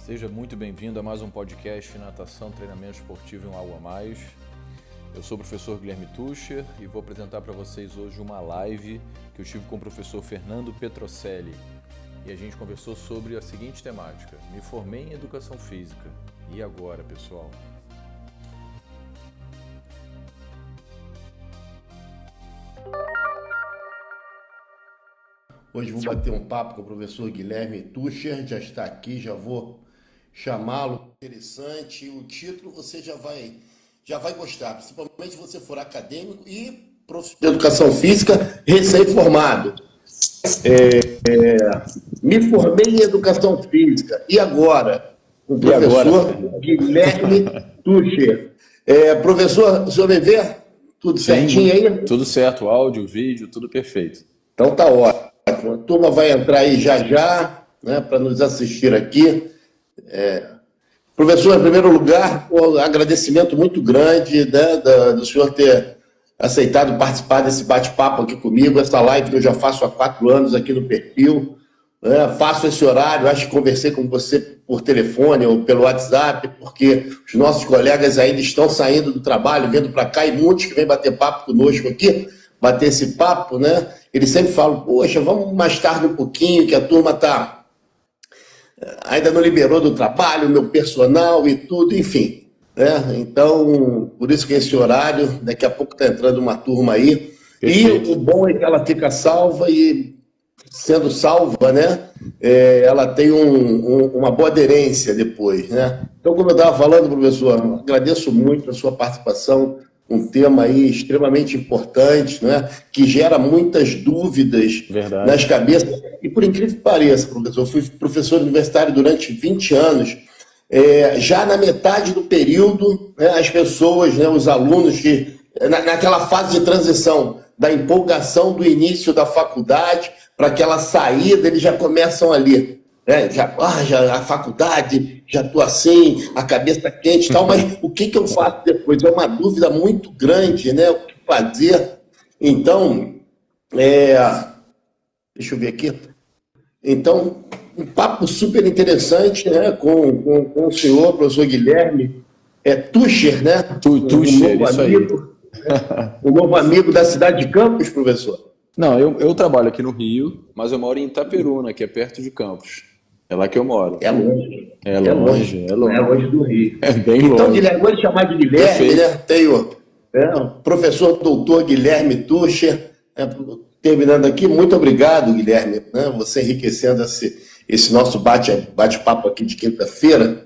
Seja muito bem-vindo a mais um podcast Natação, Treinamento Esportivo em Algo a Mais. Eu sou o professor Guilherme Tucher e vou apresentar para vocês hoje uma live que eu tive com o professor Fernando Petrocelli. E a gente conversou sobre a seguinte temática: me formei em Educação Física. E agora, pessoal? Hoje vou bater um papo com o professor Guilherme Tucher, já está aqui, já vou chamá-lo. Interessante, o título você já vai gostar, principalmente se você for acadêmico e professor de Educação Física recém-formado. Me formei em Educação Física, e agora? O professor Guilherme Tucher. Professor, o senhor me vê? Tudo certinho aí? Tudo certo, áudio, vídeo, tudo perfeito. Então tá ótimo. A turma vai entrar aí já, né, para nos assistir aqui. Professor, em primeiro lugar, um agradecimento muito grande, né, do senhor ter aceitado participar desse bate-papo aqui comigo, essa live que eu já faço há 4 anos aqui no perfil. Faço esse horário, acho que conversei com você por telefone ou pelo WhatsApp, porque os nossos colegas ainda estão saindo do trabalho, vindo para cá, e muitos que vêm bater papo conosco aqui, bater esse papo, né? Eles sempre falam, poxa, vamos mais tarde um pouquinho, que a turma ainda não liberou do trabalho, meu personal e tudo, enfim. Né? Então, por isso que esse horário, daqui a pouco está entrando uma turma aí. Perfeito. E o bom é que ela fica salva e, sendo salva, né, ela tem uma boa aderência depois. Né? Então, como eu estava falando, professor, agradeço muito a sua participação. Um tema aí extremamente importante, né? Que gera muitas dúvidas nas cabeças. E por incrível que pareça, professor, eu fui professor universitário durante 20 anos. Já na metade do período, né, as pessoas, né, os alunos, naquela fase de transição, da empolgação do início da faculdade para aquela saída, eles já começam ali. Já a faculdade, já estou assim, a cabeça quente e tal, mas o que eu faço depois? É uma dúvida muito grande, né? O que fazer? Então, deixa eu ver aqui. Então, um papo super interessante, né? Com o senhor, professor Guilherme Tucher, né? Tucher, isso aí. O novo amigo da cidade de Campos, professor. Não, eu trabalho aqui no Rio, mas eu moro em Itaperuna, que é perto de Campos. É lá que eu moro. É longe. É longe. É longe do Rio. É bem longe. Então, Guilherme, vou chamar de Guilherme, né? Tenho o professor doutor Guilherme Tucher. Terminando aqui, muito obrigado, Guilherme, né? Você enriquecendo esse nosso bate-papo aqui de quinta-feira.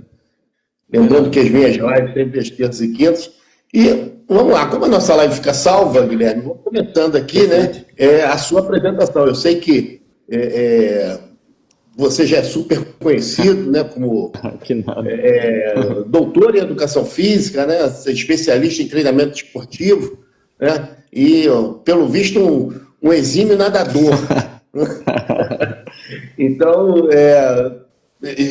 Lembrando que as minhas lives sempre às terças e quintas. E vamos lá, como a nossa live fica salva, Guilherme, vou comentando aqui, né, a sua apresentação. Eu sei que você já é super conhecido, né, como doutor em Educação Física, né, especialista em treinamento esportivo, né, e, pelo visto, um exímio nadador. Então,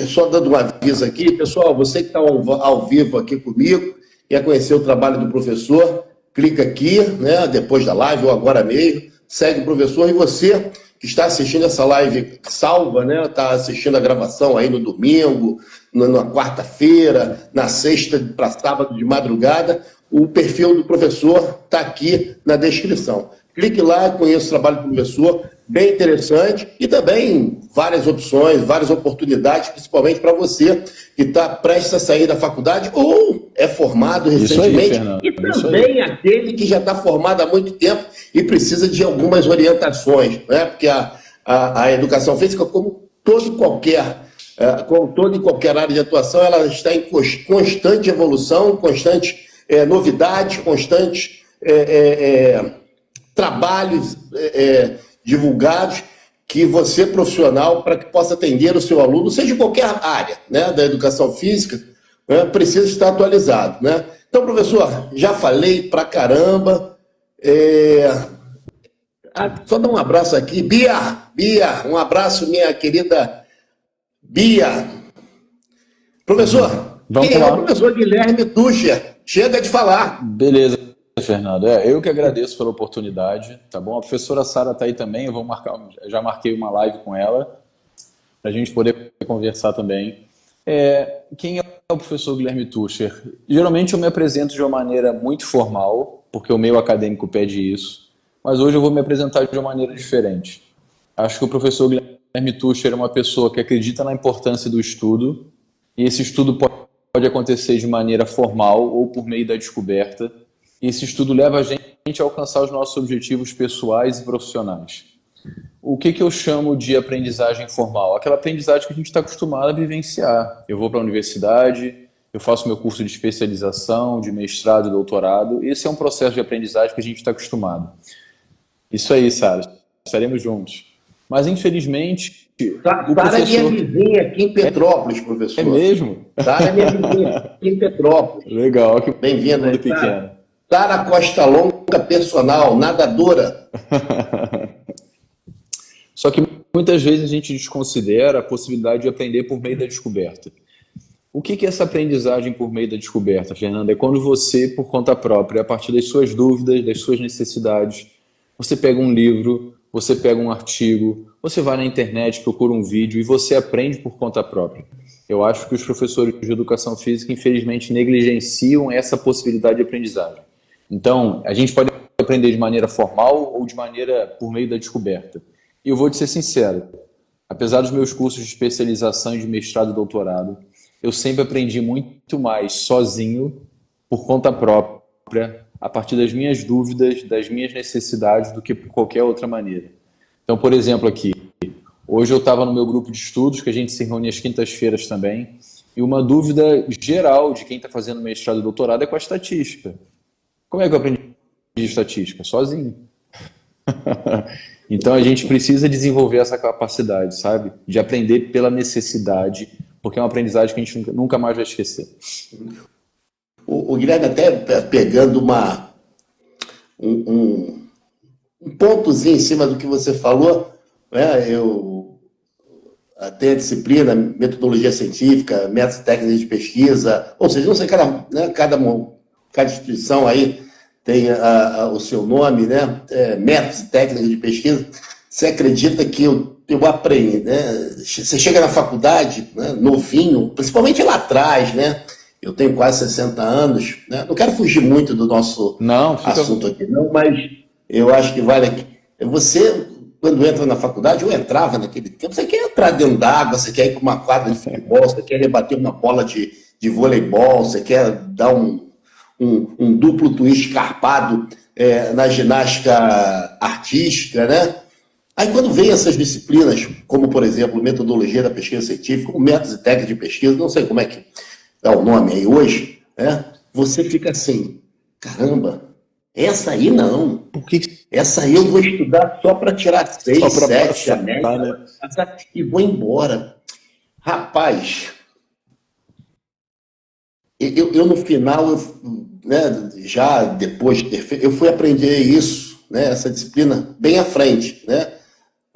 só dando um aviso aqui, pessoal, você que está ao vivo aqui comigo, quer conhecer o trabalho do professor, clica aqui, né, depois da live ou agora mesmo, segue o professor. E você que está assistindo essa live salva, né, está assistindo a gravação aí no domingo, na quarta-feira, na sexta para sábado de madrugada, o perfil do professor está aqui na descrição. Clique lá, conheça o trabalho do professor, bem interessante, e também várias opções, várias oportunidades, principalmente para você que está prestes a sair da faculdade ou é formado recentemente, e também aquele que já está formado há muito tempo e precisa de algumas orientações, né? Porque a educação física, como toda e qualquer área de atuação, ela está em constante evolução, constante novidade, constante trabalhos divulgados, que você, profissional, para que possa atender o seu aluno, seja em qualquer área, né, da educação física, né, precisa estar atualizado. Né? Então, professor, já falei pra caramba. Só dar um abraço aqui. Bia, um abraço, minha querida Bia. Professor, quem é o professor Guilherme Tucher? Chega de falar. Beleza, Fernando. Eu que agradeço pela oportunidade, tá bom? A professora Sara está aí também, já marquei uma live com ela, para a gente poder conversar também. Quem é o professor Guilherme Tuscher? Geralmente eu me apresento de uma maneira muito formal, porque o meio acadêmico pede isso, mas hoje eu vou me apresentar de uma maneira diferente. Acho que o professor Guilherme Tuscher é uma pessoa que acredita na importância do estudo, e esse estudo pode acontecer de maneira formal ou por meio da descoberta, e esse estudo leva a gente a alcançar os nossos objetivos pessoais e profissionais. O que eu chamo de aprendizagem formal? Aquela aprendizagem que a gente está acostumado a vivenciar. Eu vou para a universidade, eu faço meu curso de especialização, de mestrado e doutorado. Esse é um processo de aprendizagem que a gente está acostumado. Isso aí, Sara. Estaremos juntos. Mas, infelizmente, Sara é minha vizinha aqui em Petrópolis, professor. É mesmo? Sara é minha vizinha aqui em Petrópolis. Legal. Bem-vinda aí, Sara. Sara Costa Longa, personal, nadadora. Só que muitas vezes a gente desconsidera a possibilidade de aprender por meio da descoberta. O que é essa aprendizagem por meio da descoberta, Fernanda? É quando você, por conta própria, a partir das suas dúvidas, das suas necessidades, você pega um livro, você pega um artigo, você vai na internet, procura um vídeo e você aprende por conta própria. Eu acho que os professores de educação física, infelizmente, negligenciam essa possibilidade de aprendizagem. Então, a gente pode aprender de maneira formal ou de maneira por meio da descoberta. E eu vou te ser sincero, apesar dos meus cursos de especialização e de mestrado e doutorado, eu sempre aprendi muito mais sozinho, por conta própria, a partir das minhas dúvidas, das minhas necessidades, do que por qualquer outra maneira. Então, por exemplo, aqui, hoje eu estava no meu grupo de estudos, que a gente se reúne às quintas-feiras também, e uma dúvida geral de quem está fazendo mestrado e doutorado é com a estatística. Como é que eu aprendi estatística? Sozinho. Então a gente precisa desenvolver essa capacidade, sabe? De aprender pela necessidade, porque é uma aprendizagem que a gente nunca mais vai esquecer. O Guilherme, até pegando um pontozinho em cima do que você falou, né? Eu tenho a disciplina, metodologia científica, métodos técnicos de pesquisa, ou seja, não sei, cada instituição aí tem o seu nome, né? Métodos e técnicas de pesquisa. Você acredita que eu aprendi, né? Você chega na faculdade, né, novinho, principalmente lá atrás, né? Eu tenho quase 60 anos, né? Não quero fugir muito do nosso assunto aqui, não, mas eu acho que vale aqui. Você, quando entra na faculdade, eu entrava naquele tempo, você quer entrar dentro d'água, você quer ir para uma quadra de futebol, você quer rebater uma bola de voleibol, você quer dar um duplo twist carpado na ginástica artística, né? Aí quando vem essas disciplinas, como por exemplo, metodologia da pesquisa científica, como métodos e técnicas de pesquisa, não sei como é que dá o nome aí hoje, né? Você fica assim, caramba, essa aí não. Por que... Essa aí eu vou estudar só para tirar 6, 7, a média, né? E vou embora. Rapaz, eu no final, né, já depois de ter feito, eu fui aprender isso, né, essa disciplina bem à frente, né,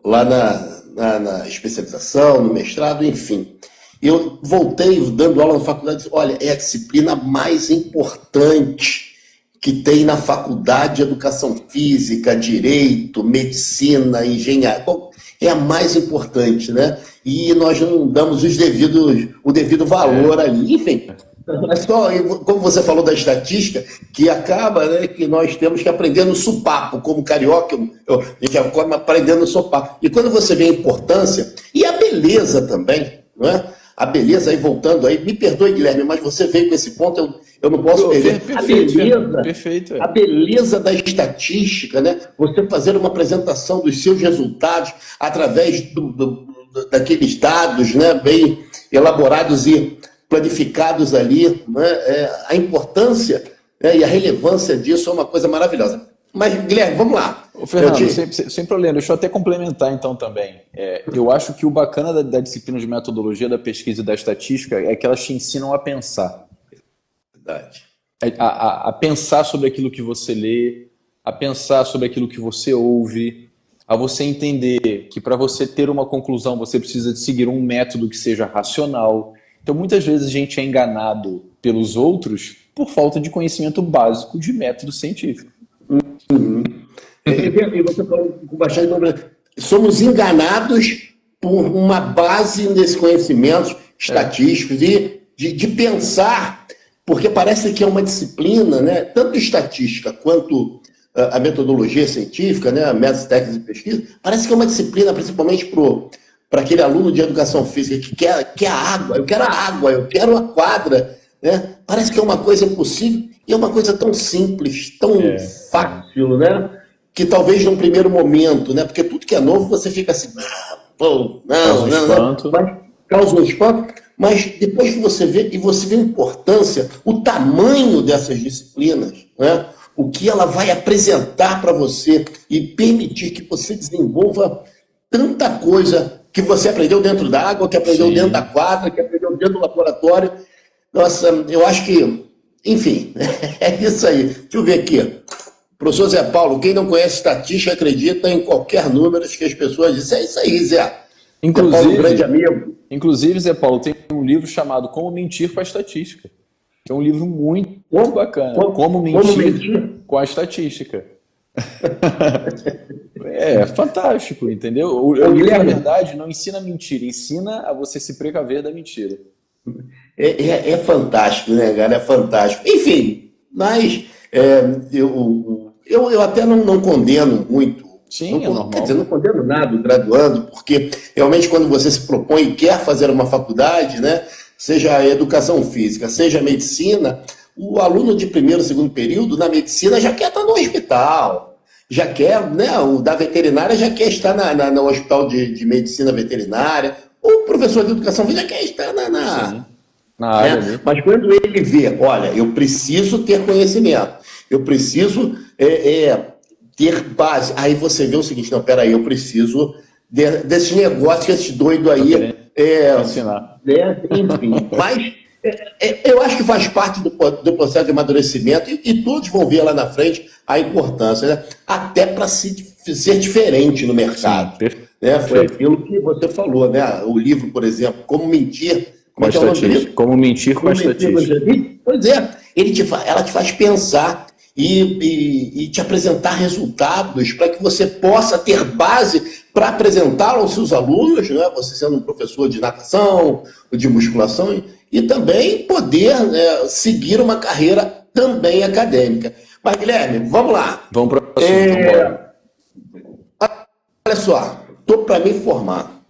lá na especialização, no mestrado, enfim. Eu voltei dando aula na faculdade e disse, olha, é a disciplina mais importante que tem na faculdade de educação física, direito, medicina, engenharia. Bom, é a mais importante, né? E nós não damos o devido valor ali, enfim. Mas só, como você falou da estatística, que acaba, né, que nós temos que aprender no sopapo, como carioca, a gente acaba aprendendo no sopapo. E quando você vê a importância, e a beleza também, não é? A beleza, aí voltando aí, me perdoe, Guilherme, mas você veio com esse ponto, eu não posso perder. Perfeito. A beleza da estatística, né? Você fazer uma apresentação dos seus resultados através daqueles dados, né, bem elaborados e planificados ali, né? A importância, né, e a relevância disso é uma coisa maravilhosa. Mas, Guilherme, vamos lá. Ô, Fernando, sem problema, deixa eu até complementar então também. Eu acho que o bacana da disciplina de metodologia da pesquisa e da estatística é que elas te ensinam a pensar. Verdade. A pensar sobre aquilo que você lê, a pensar sobre aquilo que você ouve, a você entender que para você ter uma conclusão você precisa de seguir um método que seja racional. Então, muitas vezes a gente é enganado pelos outros por falta de conhecimento básico de método científico. Uhum. E você falou com bastante... Somos enganados por uma base desse conhecimento estatísticos e de pensar, porque parece que é uma disciplina, né, tanto estatística quanto a metodologia científica, né, métodos técnicos de pesquisa, parece que é uma disciplina, principalmente para aquele aluno de educação física que quer a água, eu quero a quadra, né? Parece que é uma coisa impossível e é uma coisa tão simples, tão fácil, né? Que talvez num primeiro momento, né? Porque tudo que é novo você fica assim, pô, não, causa um espanto, mas depois que você vê, e você vê a importância, o tamanho dessas disciplinas, né? O que ela vai apresentar para você e permitir que você desenvolva tanta coisa que você aprendeu dentro da água, que aprendeu dentro da quadra, que aprendeu dentro do laboratório. Nossa, eu acho que, enfim, é isso aí. Deixa eu ver aqui. Professor Zé Paulo, quem não conhece estatística acredita em qualquer número que as pessoas dizem. É isso aí, Zé. Inclusive, Zé Paulo, um grande amigo. Inclusive, Zé Paulo, tem um livro chamado Como Mentir com a Estatística. Que é um livro muito bacana. Como mentir com a estatística. É fantástico, entendeu? O livro, na verdade, não ensina a mentir, ensina a você se precaver da mentira. É fantástico, né, cara? É fantástico. Enfim, mas eu até não condeno muito. Sim, é normal. Quer dizer, não condeno nada o graduando, porque realmente quando você se propõe e quer fazer uma faculdade, né, seja a educação física, seja a medicina, o aluno de primeiro, segundo período na medicina já quer estar no hospital, já quer, né, o da veterinária já quer estar no hospital de medicina veterinária, o professor de educação física já quer estar na área, né? Mas quando ele vê, olha, eu preciso ter conhecimento, eu preciso ter base, aí você vê o seguinte, não, peraí, eu preciso desses negócios que esse doido aí ensinar. Enfim, mas eu acho que faz parte do processo de amadurecimento e todos vão ver lá na frente a importância, né? Até para ser diferente no mercado. Sim, né? Foi aquilo que você falou, né? O livro, por exemplo, Como Mentir com a Estatística. Como Mentir com a Estatística. Pois é, ela te faz pensar e te apresentar resultados para que você possa ter base para apresentá-lo aos seus alunos, né? Você sendo um professor de natação, de musculação, e também poder seguir uma carreira também acadêmica. Mas, Guilherme, vamos lá. Vamos para o assunto. Olha só, estou para me formar.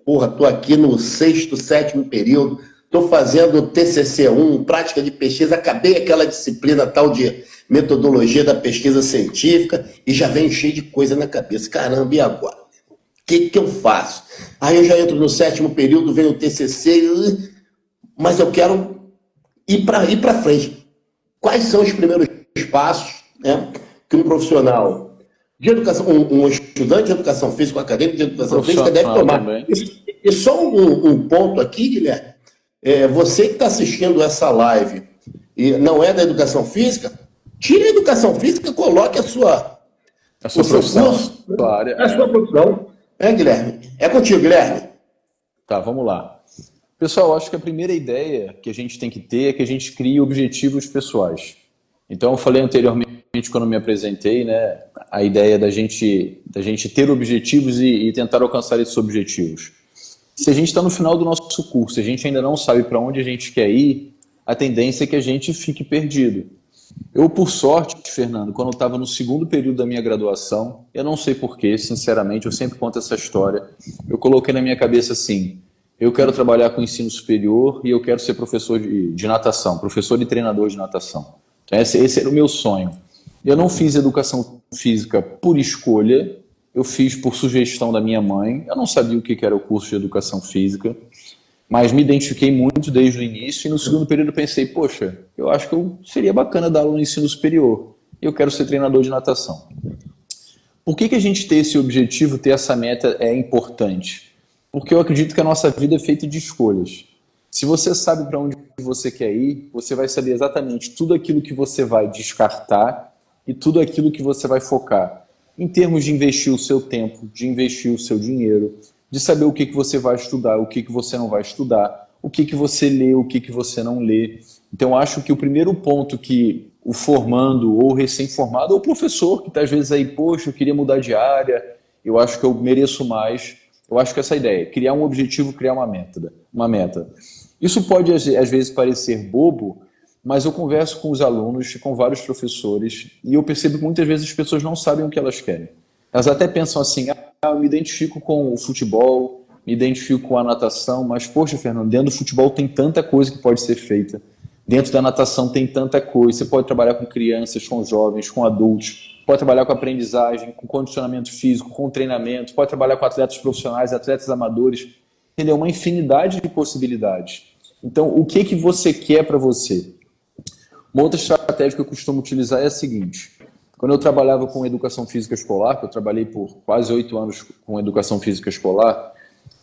Estou aqui no 6º, 7º período, estou fazendo TCC1, prática de pesquisa, acabei aquela disciplina tal de metodologia da pesquisa científica e já venho cheio de coisa na cabeça. Caramba, e agora? O que eu faço? Aí eu já entro no 7º período, venho o TCC, mas eu quero ir para frente. Quais são os primeiros passos, né, que um profissional de educação, um estudante de educação física, um acadêmico de educação física deve tomar? E só um ponto aqui, Guilherme, você que está assistindo essa live e não é da educação física, tire a educação física e coloque a sua profissão, a sua profissão. Guilherme? É contigo, Guilherme. Tá, vamos lá. Pessoal, acho que a primeira ideia que a gente tem que ter é que a gente crie objetivos pessoais. Então, eu falei anteriormente, quando me apresentei, né, a ideia da gente ter objetivos e tentar alcançar esses objetivos. Se a gente está no final do nosso curso, a gente ainda não sabe para onde a gente quer ir, a tendência é que a gente fique perdido. Eu, por sorte, Fernando, quando eu estava no 2º período da minha graduação, eu não sei porquê, sinceramente, eu sempre conto essa história, eu coloquei na minha cabeça assim, eu quero trabalhar com ensino superior e eu quero ser professor de natação, professor e treinador de natação. Então, esse era o meu sonho. Eu não fiz educação física por escolha, eu fiz por sugestão da minha mãe, eu não sabia o que era o curso de educação física, mas me identifiquei muito desde o início e no 2º período eu pensei, poxa, eu acho que seria bacana dar aula no ensino superior, eu quero ser treinador de natação. Por que a gente ter esse objetivo, ter essa meta é importante? Porque eu acredito que a nossa vida é feita de escolhas. Se você sabe para onde você quer ir, você vai saber exatamente tudo aquilo que você vai descartar e tudo aquilo que você vai focar. Em termos de investir o seu tempo, de investir o seu dinheiro, de saber o que você vai estudar, o que você não vai estudar, o que você lê, o que você não lê. Então, acho que o primeiro ponto que o formando ou recém-formado, ou o professor que está às vezes aí, poxa, eu queria mudar de área, eu acho que eu mereço mais, Eu acho que essa ideia, criar um objetivo, criar uma meta, uma meta. Isso pode, às vezes, parecer bobo, mas eu converso com os alunos, com vários professores, e eu percebo que muitas vezes as pessoas não sabem o que elas querem. Elas até pensam assim, eu me identifico com o futebol, me identifico com a natação, mas, poxa, Fernando, dentro do futebol tem tanta coisa que pode ser feita. Dentro da natação tem tanta coisa. Você pode trabalhar com crianças, com jovens, com adultos, pode trabalhar com aprendizagem, com condicionamento físico, com treinamento, pode trabalhar com atletas profissionais, atletas amadores. Entendeu? Uma infinidade de possibilidades. Então, o que você quer para você? Uma outra estratégia que eu costumo utilizar é a seguinte. Quando eu trabalhava com educação física escolar, que eu trabalhei por quase 8 anos com educação física escolar,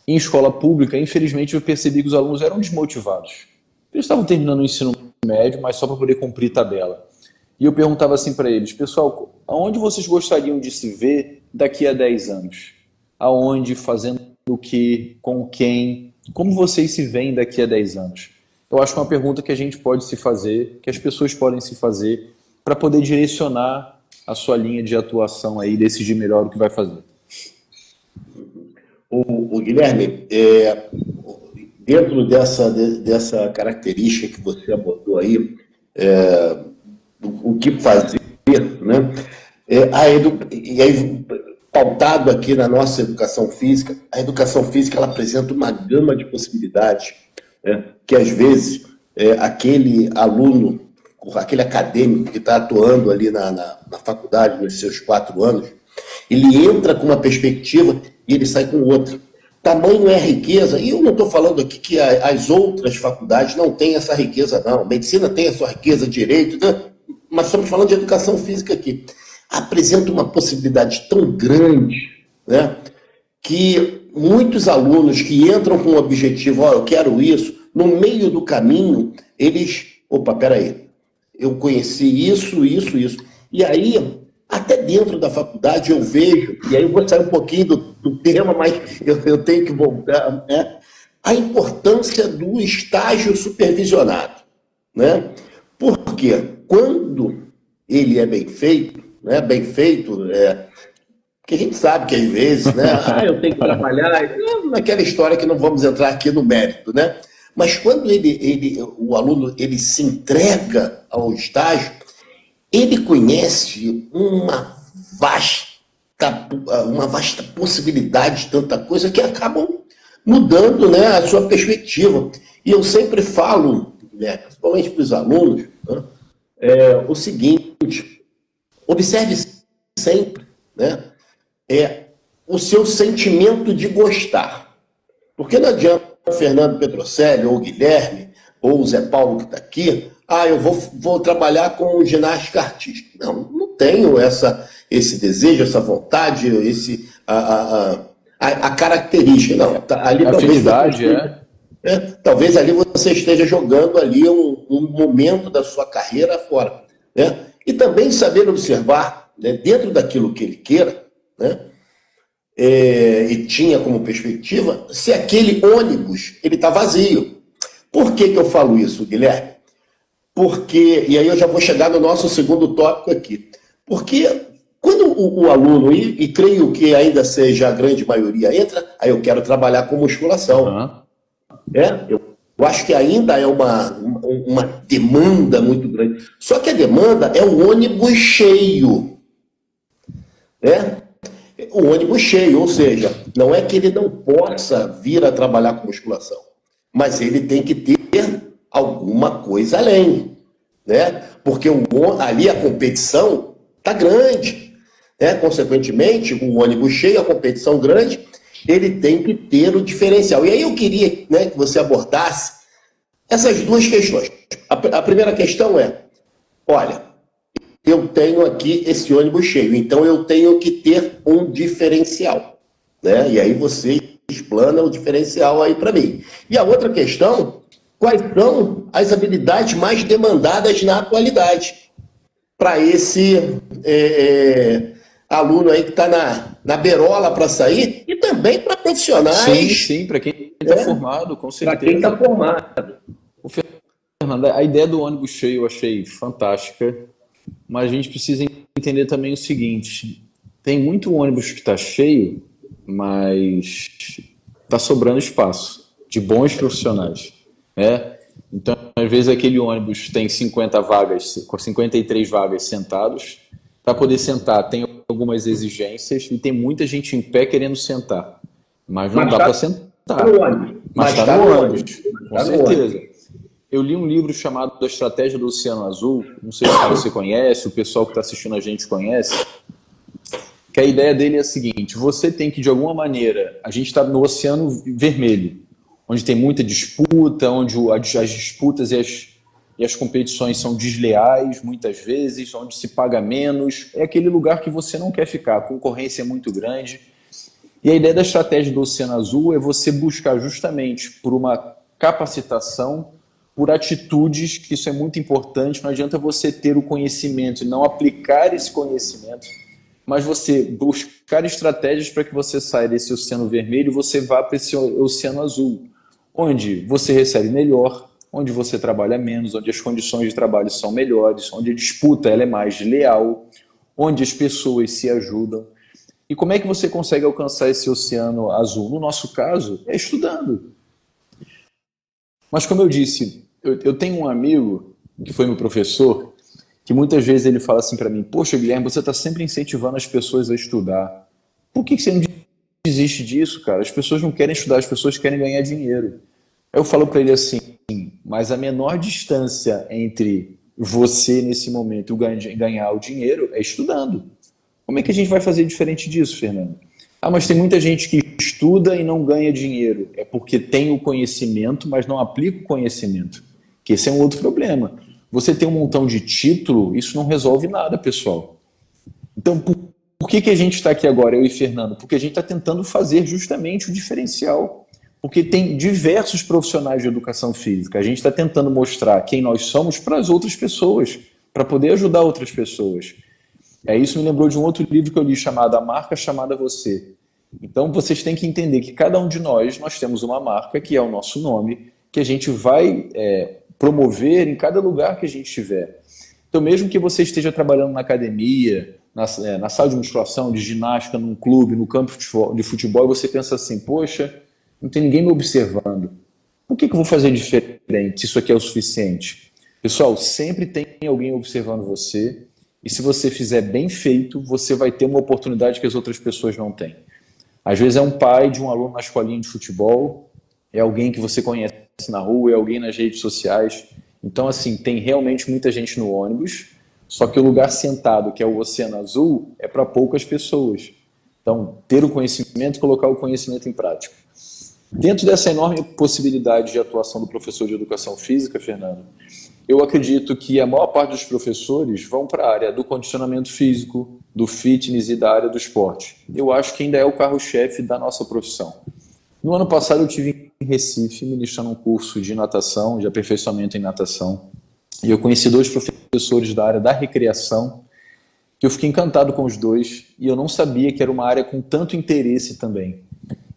em escola pública, infelizmente, eu percebi que os alunos eram desmotivados. Eles estavam terminando o ensino médio, mas só para poder cumprir tabela. E eu perguntava assim para eles, pessoal, aonde vocês gostariam de se ver daqui a 10 anos? Aonde, fazendo o quê, com quem? Como vocês se veem daqui a 10 anos? Eu acho que é uma pergunta que a gente pode se fazer, que as pessoas podem se fazer, para poder direcionar a sua linha de atuação aí, decidir melhor o que vai fazer. O Guilherme, dentro dessa característica que você abordou aí, o que fazer, né? E aí, pautado aqui na nossa educação física, a educação física ela apresenta uma gama de possibilidades, né? Que às vezes aquele aluno, aquele acadêmico que está atuando ali na faculdade, nos seus 4 anos, ele entra com uma perspectiva e ele sai com outra. Tamanho é a riqueza, e eu não estou falando aqui que as outras faculdades não têm essa riqueza, não. Medicina tem a sua riqueza, direito, né? Mas estamos falando de educação física aqui. Apresenta uma possibilidade tão grande, né, que muitos alunos que entram com o objetivo, eu quero isso, no meio do caminho, eles, peraí, eu conheci isso. E aí, até dentro da faculdade eu vejo, e aí eu vou sair um pouquinho do tema, mas eu tenho que voltar, né? A importância do estágio supervisionado, né? Porque quando ele é bem feito, né? Porque a gente sabe que às vezes, né? Eu tenho que trabalhar, naquela história que não vamos entrar aqui no mérito, né? Mas quando o aluno ele se entrega ao estágio, ele conhece uma vasta possibilidade de tanta coisa que acabam mudando, né, a sua perspectiva. E eu sempre falo, né, principalmente para os alunos, né, o seguinte: observe sempre, né, o seu sentimento de gostar. Porque não adianta o Fernando Petrocelli, ou o Guilherme, ou o Zé Paulo que está aqui, eu vou trabalhar com ginástica artística. Não tenho esse desejo, essa vontade, a característica. Não, ali afinidade, talvez ali você esteja jogando ali um momento da sua carreira fora, né? E também saber observar, né, dentro daquilo que ele queira, né, e tinha como perspectiva, se aquele ônibus ele está vazio. Por que eu falo isso, Guilherme? Porque, e aí eu já vou chegar no nosso segundo tópico aqui, porque quando o aluno, e creio que ainda seja a grande maioria, entra, aí eu quero trabalhar com musculação. Eu acho que ainda é uma demanda muito grande. Só que a demanda é o ônibus cheio, né? O ônibus cheio, ou seja, não é que ele não possa vir a trabalhar com musculação, mas ele tem que ter alguma coisa além, né? Porque ali a competição está grande, né? Consequentemente, o ônibus cheio, a competição grande, ele tem que ter o diferencial. E aí eu queria, né, que você abordasse essas duas questões. A primeira questão é, olha, eu tenho aqui esse ônibus cheio, então eu tenho que ter um diferencial, né? E aí você explana o diferencial aí para mim. E a outra questão: quais são as habilidades mais demandadas na atualidade para esse aluno aí que está na berola para sair, e também para profissionais. Sim, para quem está formado, com certeza. Para quem está formado. Fernando, a ideia do ônibus cheio eu achei fantástica, mas a gente precisa entender também o seguinte: tem muito ônibus que está cheio mas está sobrando espaço de bons profissionais, né? Então, às vezes, aquele ônibus tem 50 vagas, com 53 vagas sentados. Para poder sentar, tem algumas exigências e tem muita gente em pé querendo sentar, mas não dá para sentar. Mas está no ônibus, com certeza. Eu li um livro chamado A Estratégia do Oceano Azul, não sei se você conhece, o pessoal que está assistindo a gente conhece, que a ideia dele é a seguinte: você tem que, de alguma maneira, a gente está no Oceano Vermelho, onde tem muita disputa, onde as disputas e as competições são desleais, muitas vezes, onde se paga menos. É aquele lugar que você não quer ficar, a concorrência é muito grande. E a ideia da estratégia do Oceano Azul é você buscar justamente por uma capacitação, por atitudes, que isso é muito importante. Não adianta você ter o conhecimento e não aplicar esse conhecimento, mas você buscar estratégias para que você saia desse Oceano Vermelho e você vá para esse Oceano Azul, onde você recebe melhor, onde você trabalha menos, onde as condições de trabalho são melhores, onde a disputa ela é mais leal, onde as pessoas se ajudam. E como é que você consegue alcançar esse Oceano Azul? No nosso caso, é estudando. Mas como eu disse, eu tenho um amigo que foi meu professor, que muitas vezes ele fala assim para mim: poxa, Guilherme, você está sempre incentivando as pessoas a estudar. Por que você não desiste disso, cara? As pessoas não querem estudar, as pessoas querem ganhar dinheiro. Eu falo para ele assim: mas a menor distância entre você nesse momento e ganhar o dinheiro é estudando. Como é que a gente vai fazer diferente disso, Fernando? Ah, mas tem muita gente que estuda e não ganha dinheiro. É porque tem o conhecimento, mas não aplica o conhecimento. Que esse é um outro problema. Você tem um montão de título, isso não resolve nada, pessoal. Então, por que a gente está aqui agora, eu e Fernando? Porque a gente está tentando fazer justamente o diferencial. Porque tem diversos profissionais de educação física. A gente está tentando mostrar quem nós somos para as outras pessoas, para poder ajudar outras pessoas. Isso me lembrou de um outro livro que eu li chamado A Marca Chamada Você. Então, vocês têm que entender que cada um de nós temos uma marca, que é o nosso nome, que a gente vai promover em cada lugar que a gente estiver. Então, mesmo que você esteja trabalhando na academia, na sala de musculação, de ginástica, num clube, no campo de futebol, e você pensa assim: poxa, não tem ninguém me observando. Por que eu vou fazer diferente se isso aqui é o suficiente? Pessoal, sempre tem alguém observando você. E se você fizer bem feito, você vai ter uma oportunidade que as outras pessoas não têm. Às vezes é um pai de um aluno na escolinha de futebol, é alguém que você conhece na rua, é alguém nas redes sociais. Então, assim, tem realmente muita gente no ônibus, só que o lugar sentado, que é o Oceano Azul, é para poucas pessoas. Então, ter o conhecimento e colocar o conhecimento em prática. Dentro dessa enorme possibilidade de atuação do professor de educação física, Fernando, eu acredito que a maior parte dos professores vão para a área do condicionamento físico, do fitness e da área do esporte. Eu acho que ainda é o carro-chefe da nossa profissão. No ano passado eu estive em Recife ministrando um curso de natação, de aperfeiçoamento em natação, e eu conheci 2 professores da área da recreação, que eu fiquei encantado com os 2, e eu não sabia que era uma área com tanto interesse também.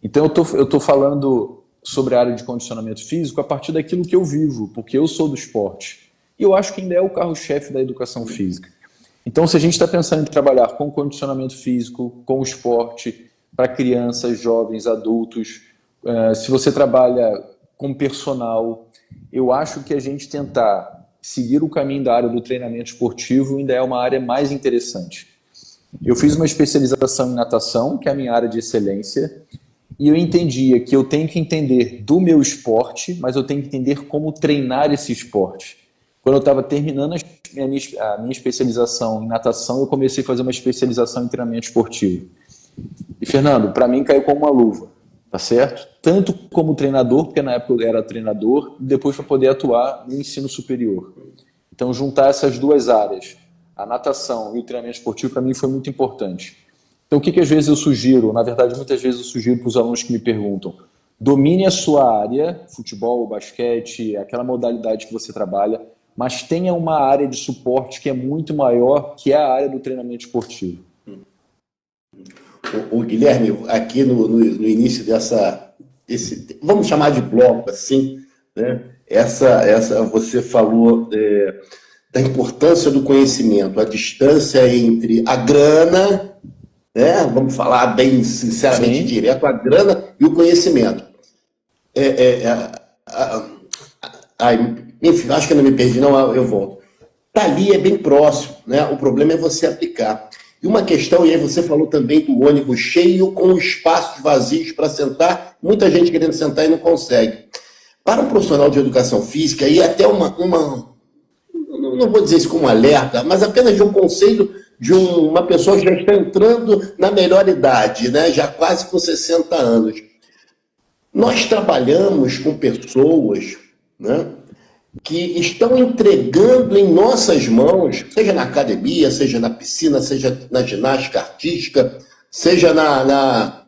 Então eu estou falando sobre a área de condicionamento físico a partir daquilo que eu vivo, porque eu sou do esporte. E eu acho que ainda é o carro-chefe da educação física. Então, se a gente está pensando em trabalhar com condicionamento físico, com o esporte, para crianças, jovens, adultos, se você trabalha com personal, eu acho que a gente tentar seguir o caminho da área do treinamento esportivo ainda é uma área mais interessante. Eu fiz uma especialização em natação, que é a minha área de excelência, e eu entendia que eu tenho que entender do meu esporte, mas eu tenho que entender como treinar esse esporte. Quando eu estava terminando a minha especialização em natação, eu comecei a fazer uma especialização em treinamento esportivo. E, Fernando, para mim caiu como uma luva, tá certo? Tanto como treinador, porque na época eu era treinador, e depois para poder atuar no ensino superior. Então, juntar essas 2 áreas, a natação e o treinamento esportivo, para mim foi muito importante. Então, o que às vezes eu sugiro? Na verdade, muitas vezes eu sugiro para os alunos que me perguntam: domine a sua área, futebol, basquete, aquela modalidade que você trabalha, mas tenha uma área de suporte que é muito maior, que é a área do treinamento esportivo. O Guilherme, aqui no início vamos chamar de bloco, assim, né? Você falou da importância do conhecimento, a distância entre a grana né? Vamos falar bem sinceramente Sim. direto, a grana e o conhecimento. É, é, a- enfim, acho que eu não me perdi, não, eu volto. Tá ali, é bem próximo, né? O problema é você aplicar. E uma questão, e aí você falou também do ônibus cheio com espaços vazios para sentar, muita gente querendo sentar e não consegue. Para um profissional de educação física, e até não vou dizer isso como alerta, mas apenas de um conselho de uma pessoa que já está entrando na melhor idade, né? Já quase com 60 anos. Nós trabalhamos com pessoas, né, que estão entregando em nossas mãos, seja na academia, seja na piscina, seja na ginástica artística, seja na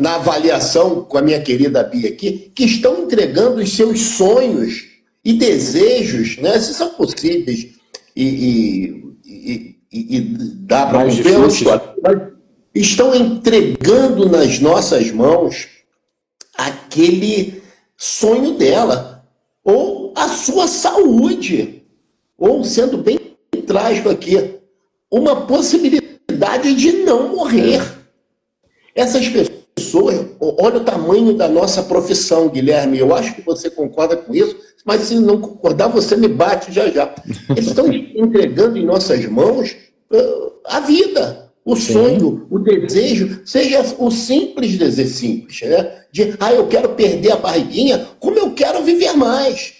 avaliação com a minha querida Bia aqui, que estão entregando os seus sonhos e desejos, né, se são possíveis e dá para Mais cumprir, é outra difíceis. história. Mas estão entregando nas nossas mãos aquele sonho dela, ou a sua saúde, ou sendo bem trágico aqui, uma possibilidade de não morrer. Essas pessoas, olha o tamanho da nossa profissão, Guilherme, eu acho que você concorda com isso, mas se não concordar, você me bate já já. Eles estão entregando em nossas mãos a vida, o Sim. sonho, o desejo, seja o simples desejo simples, né? De, eu quero perder a barriguinha, como eu quero viver mais.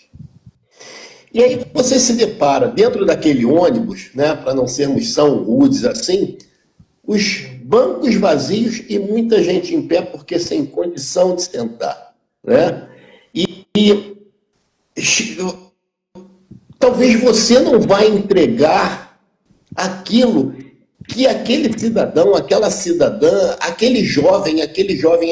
E aí você se depara dentro daquele ônibus, né, para não sermos tão rudes assim, os bancos vazios e muita gente em pé porque sem condição de sentar, né? E talvez você não vai entregar aquilo que aquele cidadão, aquela cidadã, aquele jovem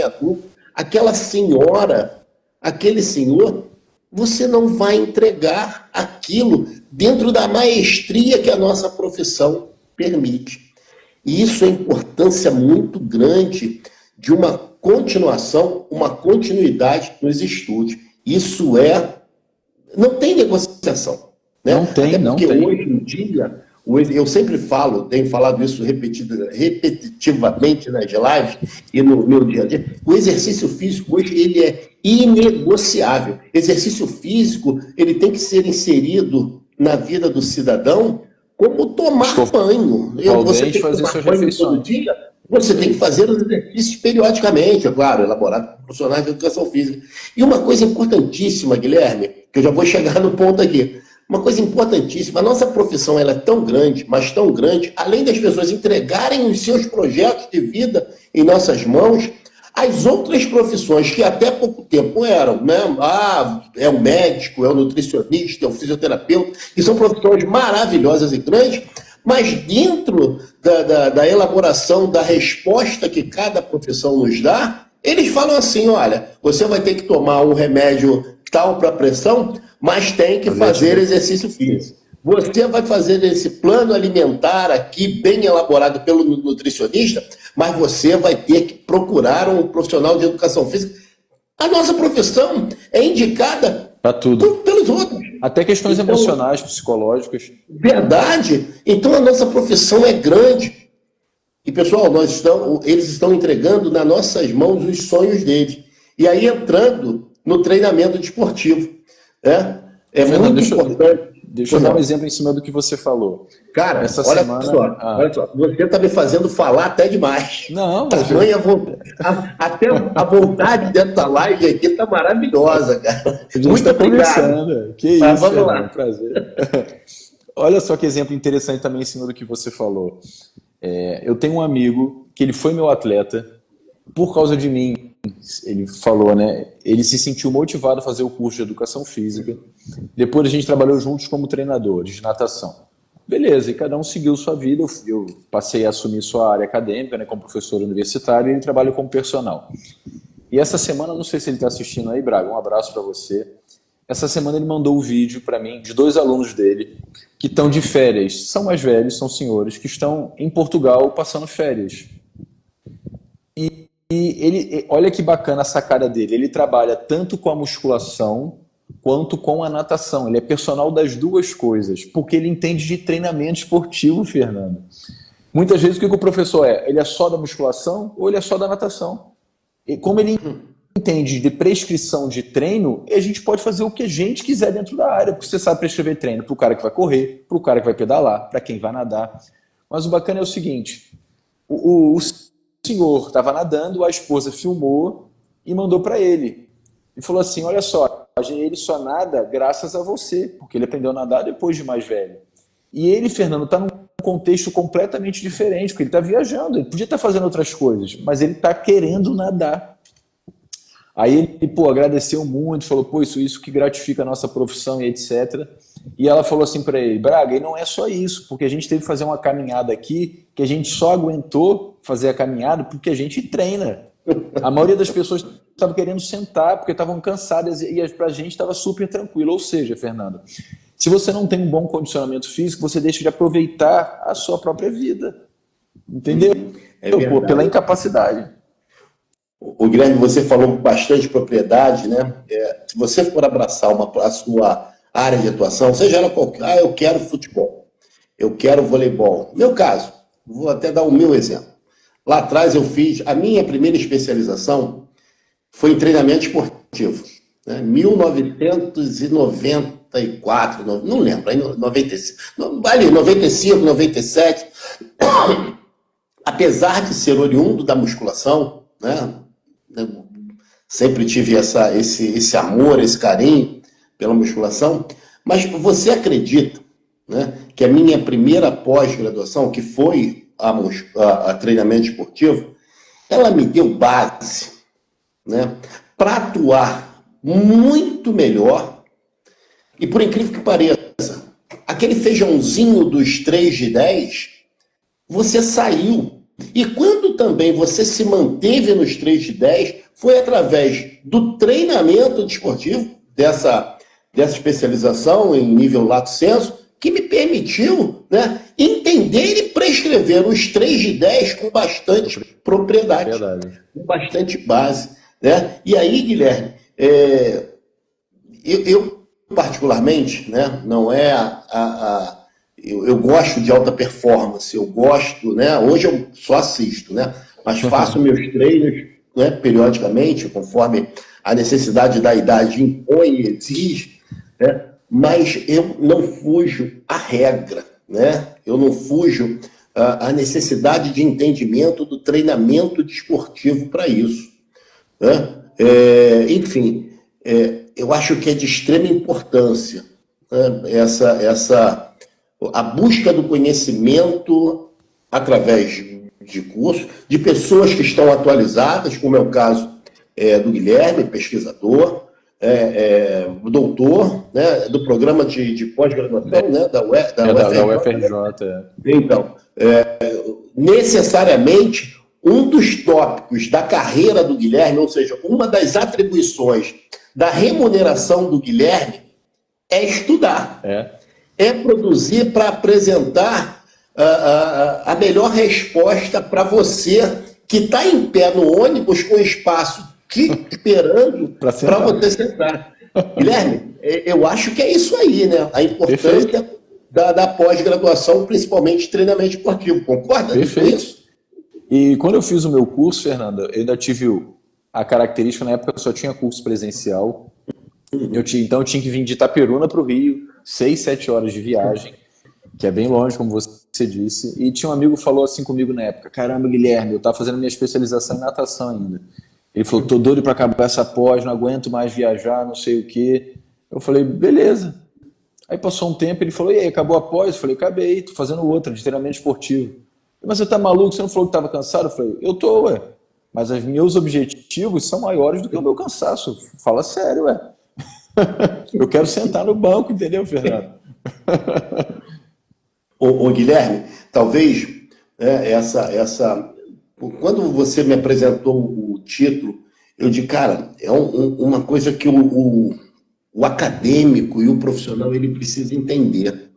adulto, aquela senhora, aquele senhor, você não vai entregar aquilo dentro da maestria que a nossa profissão permite. E isso é importância muito grande de uma continuação, uma continuidade nos estudos. Isso não tem negociação. Né? Não tem, Até não porque tem. hoje em dia, eu sempre falo, tenho falado isso repetitivamente nas lives e no meu dia a dia, o exercício físico hoje ele é inegociável. Exercício físico ele tem que ser inserido na vida do cidadão como tomar banho. Você tem que fazer tomar suas banho todo refeições. dia, você tem que fazer os exercícios periodicamente, é claro, elaborado por profissionais de educação física. E uma coisa importantíssima, Guilherme, que eu já vou chegar no ponto aqui, uma coisa importantíssima, a nossa profissão ela é tão grande, mas tão grande, além das pessoas entregarem os seus projetos de vida em nossas mãos, as outras profissões que até pouco tempo eram, né? É o médico, é o nutricionista, é o fisioterapeuta, que são profissões maravilhosas e grandes, mas dentro da elaboração da resposta que cada profissão nos dá, eles falam assim, olha, você vai ter que tomar um remédio tal para pressão, mas tem que fazer exercício físico. Você vai fazer esse plano alimentar aqui, bem elaborado pelo nutricionista, mas você vai ter que procurar um profissional de educação física. A nossa profissão é indicada para tudo. Pelos outros. Até questões emocionais, psicológicas. Verdade. Então a nossa profissão é grande. E, pessoal, eles estão entregando nas nossas mãos os sonhos deles. E aí entrando no treinamento desportivo. Né? É Fernando, muito importante. Deixa eu dar um exemplo em cima do que você falou. Cara, olha só, você está me fazendo falar até demais. Não, até a vontade dessa live aqui está maravilhosa, cara. Muito obrigado. Que isso, vamos lá. É um prazer. Olha só que exemplo interessante também em cima do que você falou. Eu tenho um amigo que ele foi meu atleta por causa de mim. Ele falou, né? Ele se sentiu motivado a fazer o curso de educação física. Depois a gente trabalhou juntos como treinadores de natação. Beleza, e cada um seguiu sua vida. Eu passei a assumir sua área acadêmica, né, como professor universitário, e ele trabalha como personal. E essa semana, não sei se ele está assistindo aí, Braga, um abraço para você. Essa semana ele mandou um vídeo para mim de 2 alunos dele que estão de férias. São mais velhos, são senhores, que estão em Portugal passando férias. E ele, olha que bacana a sacada dele. Ele trabalha tanto com a musculação quanto com a natação. Ele é personal das duas coisas, porque ele entende de treinamento esportivo, Fernando. Muitas vezes o que o professor é? Ele é só da musculação ou ele é só da natação? E como ele entende de prescrição de treino, a gente pode fazer o que a gente quiser dentro da área, porque você sabe prescrever treino para o cara que vai correr, para o cara que vai pedalar, para quem vai nadar. Mas o bacana é o seguinte, o senhor estava nadando, a esposa filmou e mandou para ele. E falou assim, olha só, ele só nada graças a você, porque ele aprendeu a nadar depois de mais velho. E ele, Fernando, está num contexto completamente diferente, porque ele está viajando, ele podia estar fazendo outras coisas, mas ele está querendo nadar. Aí ele, agradeceu muito, falou, isso que gratifica a nossa profissão e etc. E ela falou assim para ele, Braga, e não é só isso, porque a gente teve que fazer uma caminhada aqui, que a gente só aguentou fazer a caminhada porque a gente treina. A maioria das pessoas estava querendo sentar porque estavam cansadas e para a gente estava super tranquilo. Ou seja, Fernando, se você não tem um bom condicionamento físico, você deixa de aproveitar a sua própria vida. Entendeu? Pela incapacidade. O Guilherme, você falou com bastante propriedade, né? Se você for abraçar a sua área de atuação, seja ela qualquer, eu quero futebol, eu quero voleibol. No meu caso, vou até dar o meu exemplo. Lá atrás eu fiz, a minha primeira especialização foi em treinamento esportivo, né? 1994, não lembro, aí 95, 97. Apesar de ser oriundo da musculação, né? Sempre tive esse amor, esse carinho pela musculação, mas você acredita, né, que a minha primeira pós-graduação, que foi a treinamento esportivo, ela me deu base, né, para atuar muito melhor, e por incrível que pareça, aquele feijãozinho dos 3 de 10, você saiu. E quando também você se manteve nos 3 de 10, foi através do treinamento desportivo, dessa especialização em nível lato sensu, que me permitiu, né, entender e prescrever os 3 de 10 com bastante propriedade, com bastante base. Né? E aí, Guilherme, eu particularmente, né, não é eu gosto de alta performance, eu gosto, né? Hoje eu só assisto, né? Mas faço meus treinos, né, periodicamente, conforme a necessidade da idade impõe e exige, né? Mas eu não fujo à regra, né? Eu não fujo à necessidade de entendimento do treinamento desportivo para isso, né? Enfim, eu acho que é de extrema importância, né, a busca do conhecimento através de cursos, de pessoas que estão atualizadas, como é o caso do Guilherme, pesquisador, doutor, né, do programa de pós-graduação, né, da UFRJ. Então, necessariamente, um dos tópicos da carreira do Guilherme, ou seja, uma das atribuições da remuneração do Guilherme é estudar. É produzir para apresentar a melhor resposta para você que está em pé no ônibus com espaço te esperando para você sentar. Guilherme, eu acho que é isso aí, né? A importância da pós-graduação, principalmente treinamento esportivo. Concorda? Perfeito. E quando eu fiz o meu curso, Fernanda, eu ainda tive a característica, na época eu só tinha curso presencial, então eu tinha que vir de Itaperuna para o Rio, 6, 7 horas de viagem, que é bem longe, como você disse, e tinha um amigo que falou assim comigo na época, caramba, Guilherme, eu estava fazendo minha especialização em natação ainda. Ele falou, tô doido para acabar essa pós, não aguento mais viajar, não sei o quê. Eu falei, beleza. Aí passou um tempo, ele falou, e aí, acabou a pós? Eu falei, acabei, tô fazendo outra, de treinamento esportivo. Mas você tá maluco, você não falou que estava cansado? Eu falei, eu tô, ué. Mas os meus objetivos são maiores do que o meu cansaço. Fala sério, ué. Eu quero sentar no banco, entendeu, Fernando? Ô Guilherme, talvez quando você me apresentou o título, eu disse, cara, é uma coisa que o acadêmico e o profissional ele precisa entender.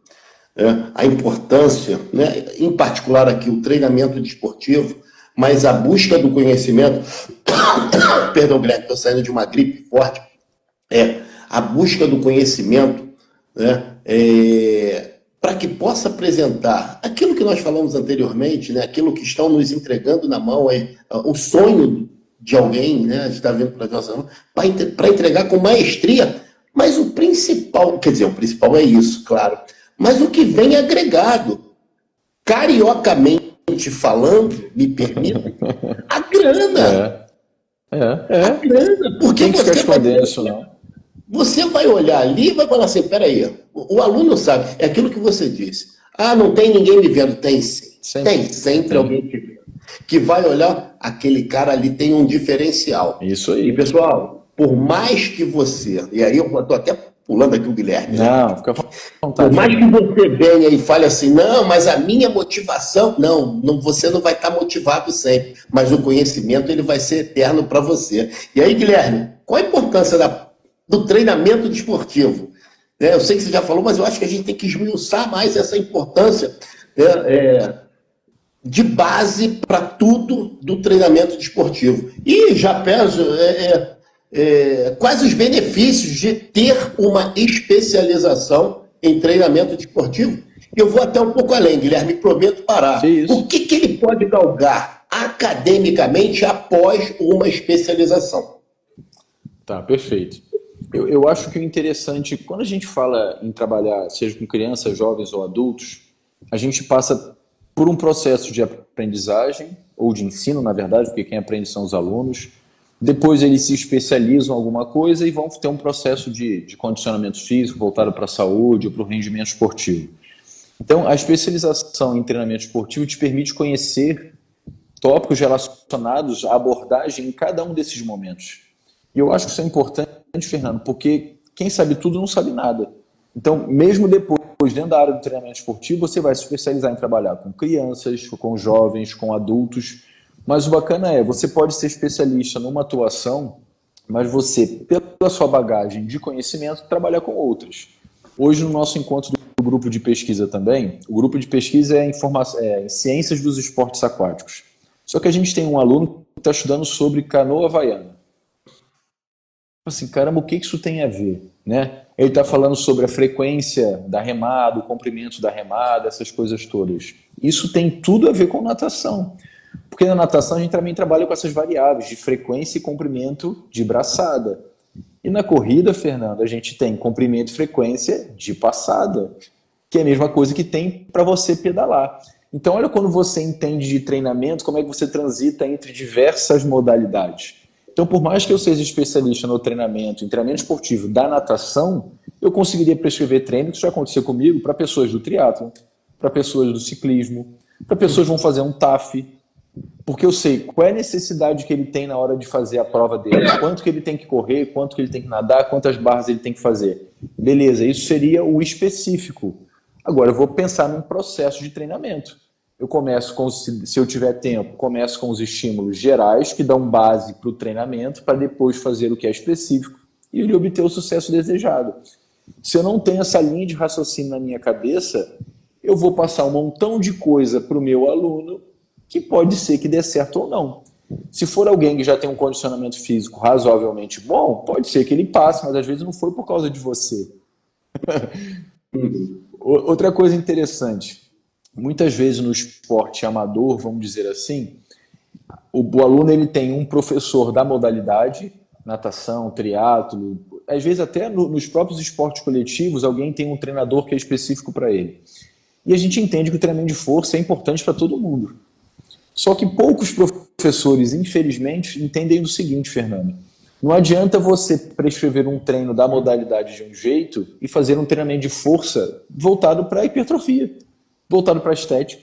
A importância, né, em particular aqui, o treinamento desportivo, mas a busca do conhecimento. Perdão, Guilherme, estou saindo de uma gripe forte. A busca do conhecimento, né, para que possa apresentar aquilo que nós falamos anteriormente, né? Aquilo que estão nos entregando na mão, o sonho de alguém, né? A gente está vendo para nossa mão, para entregar com maestria. Mas o principal, quer dizer, o principal é isso, claro. Mas o que vem agregado, cariocamente falando, me permita, a grana. A grana. Porque tem que ficar escondendo isso, não. Você vai olhar ali e vai falar assim, peraí, o aluno sabe, é aquilo que você disse. Ah, não tem ninguém me vendo. Tem sim. Tem sempre alguém te vendo. Que vai olhar, aquele cara ali tem um diferencial. Isso aí. E, pessoal, por mais que você... E aí eu estou até pulando aqui o Guilherme. Não, fica à vontade. Por mais que você venha e fale assim, não, mas a minha motivação... Não, você não vai estar motivado sempre. Mas o conhecimento ele vai ser eterno para você. E aí, Guilherme, qual a importância do treinamento desportivo? Eu sei que você já falou, mas eu acho que a gente tem que esmiuçar mais essa importância de base para tudo do treinamento desportivo. E já peço quais os benefícios de ter uma especialização em treinamento desportivo. Eu vou até um pouco além, Guilherme, prometo parar. O que ele pode galgar academicamente após uma especialização? Tá, perfeito. Eu acho que o interessante, quando a gente fala em trabalhar, seja com crianças, jovens ou adultos, a gente passa por um processo de aprendizagem, ou de ensino, na verdade, porque quem aprende são os alunos. Depois eles se especializam em alguma coisa e vão ter um processo de condicionamento físico voltado para a saúde ou para o rendimento esportivo. Então, a especialização em treinamento esportivo te permite conhecer tópicos relacionados à abordagem em cada um desses momentos. E eu acho que isso é importante, Fernando, porque quem sabe tudo não sabe nada. Então, mesmo depois, dentro da área do treinamento esportivo, você vai se especializar em trabalhar com crianças, com jovens, com adultos. Mas o bacana você pode ser especialista numa atuação, mas você, pela sua bagagem de conhecimento, trabalhar com outras. Hoje, no nosso encontro do grupo de pesquisa também, o grupo de pesquisa é em ciências dos esportes aquáticos. Só que a gente tem um aluno que está estudando sobre canoa havaiana. Assim, caramba, o que isso tem a ver? Né? Ele está falando sobre a frequência da remada, o comprimento da remada, essas coisas todas. Isso tem tudo a ver com natação. Porque na natação a gente também trabalha com essas variáveis de frequência e comprimento de braçada. E na corrida, Fernando, a gente tem comprimento e frequência de passada, que é a mesma coisa que tem para você pedalar. Então, olha quando você entende de treinamento, como é que você transita entre diversas modalidades. Então, por mais que eu seja especialista no treinamento, em treinamento esportivo da natação, eu conseguiria prescrever treino, que isso já aconteceu comigo, para pessoas do triatlo, para pessoas do ciclismo, para pessoas que vão fazer um TAF, porque eu sei qual é a necessidade que ele tem na hora de fazer a prova dele, quanto que ele tem que correr, quanto que ele tem que nadar, quantas barras ele tem que fazer. Beleza, isso seria o específico. Agora, eu vou pensar num processo de treinamento. Eu começo com, se eu tiver tempo, começo com os estímulos gerais que dão base para o treinamento, para depois fazer o que é específico e ele obter o sucesso desejado. Se eu não tenho essa linha de raciocínio na minha cabeça, eu vou passar um montão de coisa para o meu aluno que pode ser que dê certo ou não. Se for alguém que já tem um condicionamento físico razoavelmente bom, pode ser que ele passe, mas às vezes não foi por causa de você. Outra coisa interessante, muitas vezes no esporte amador, vamos dizer assim, o aluno ele tem um professor da modalidade, natação, triatlo, às vezes até nos próprios esportes coletivos, alguém tem um treinador que é específico para ele. E a gente entende que o treinamento de força é importante para todo mundo. Só que poucos professores, infelizmente, entendem o seguinte, Fernando. Não adianta você prescrever um treino da modalidade de um jeito e fazer um treinamento de força voltado para a hipertrofia, voltado para a estética.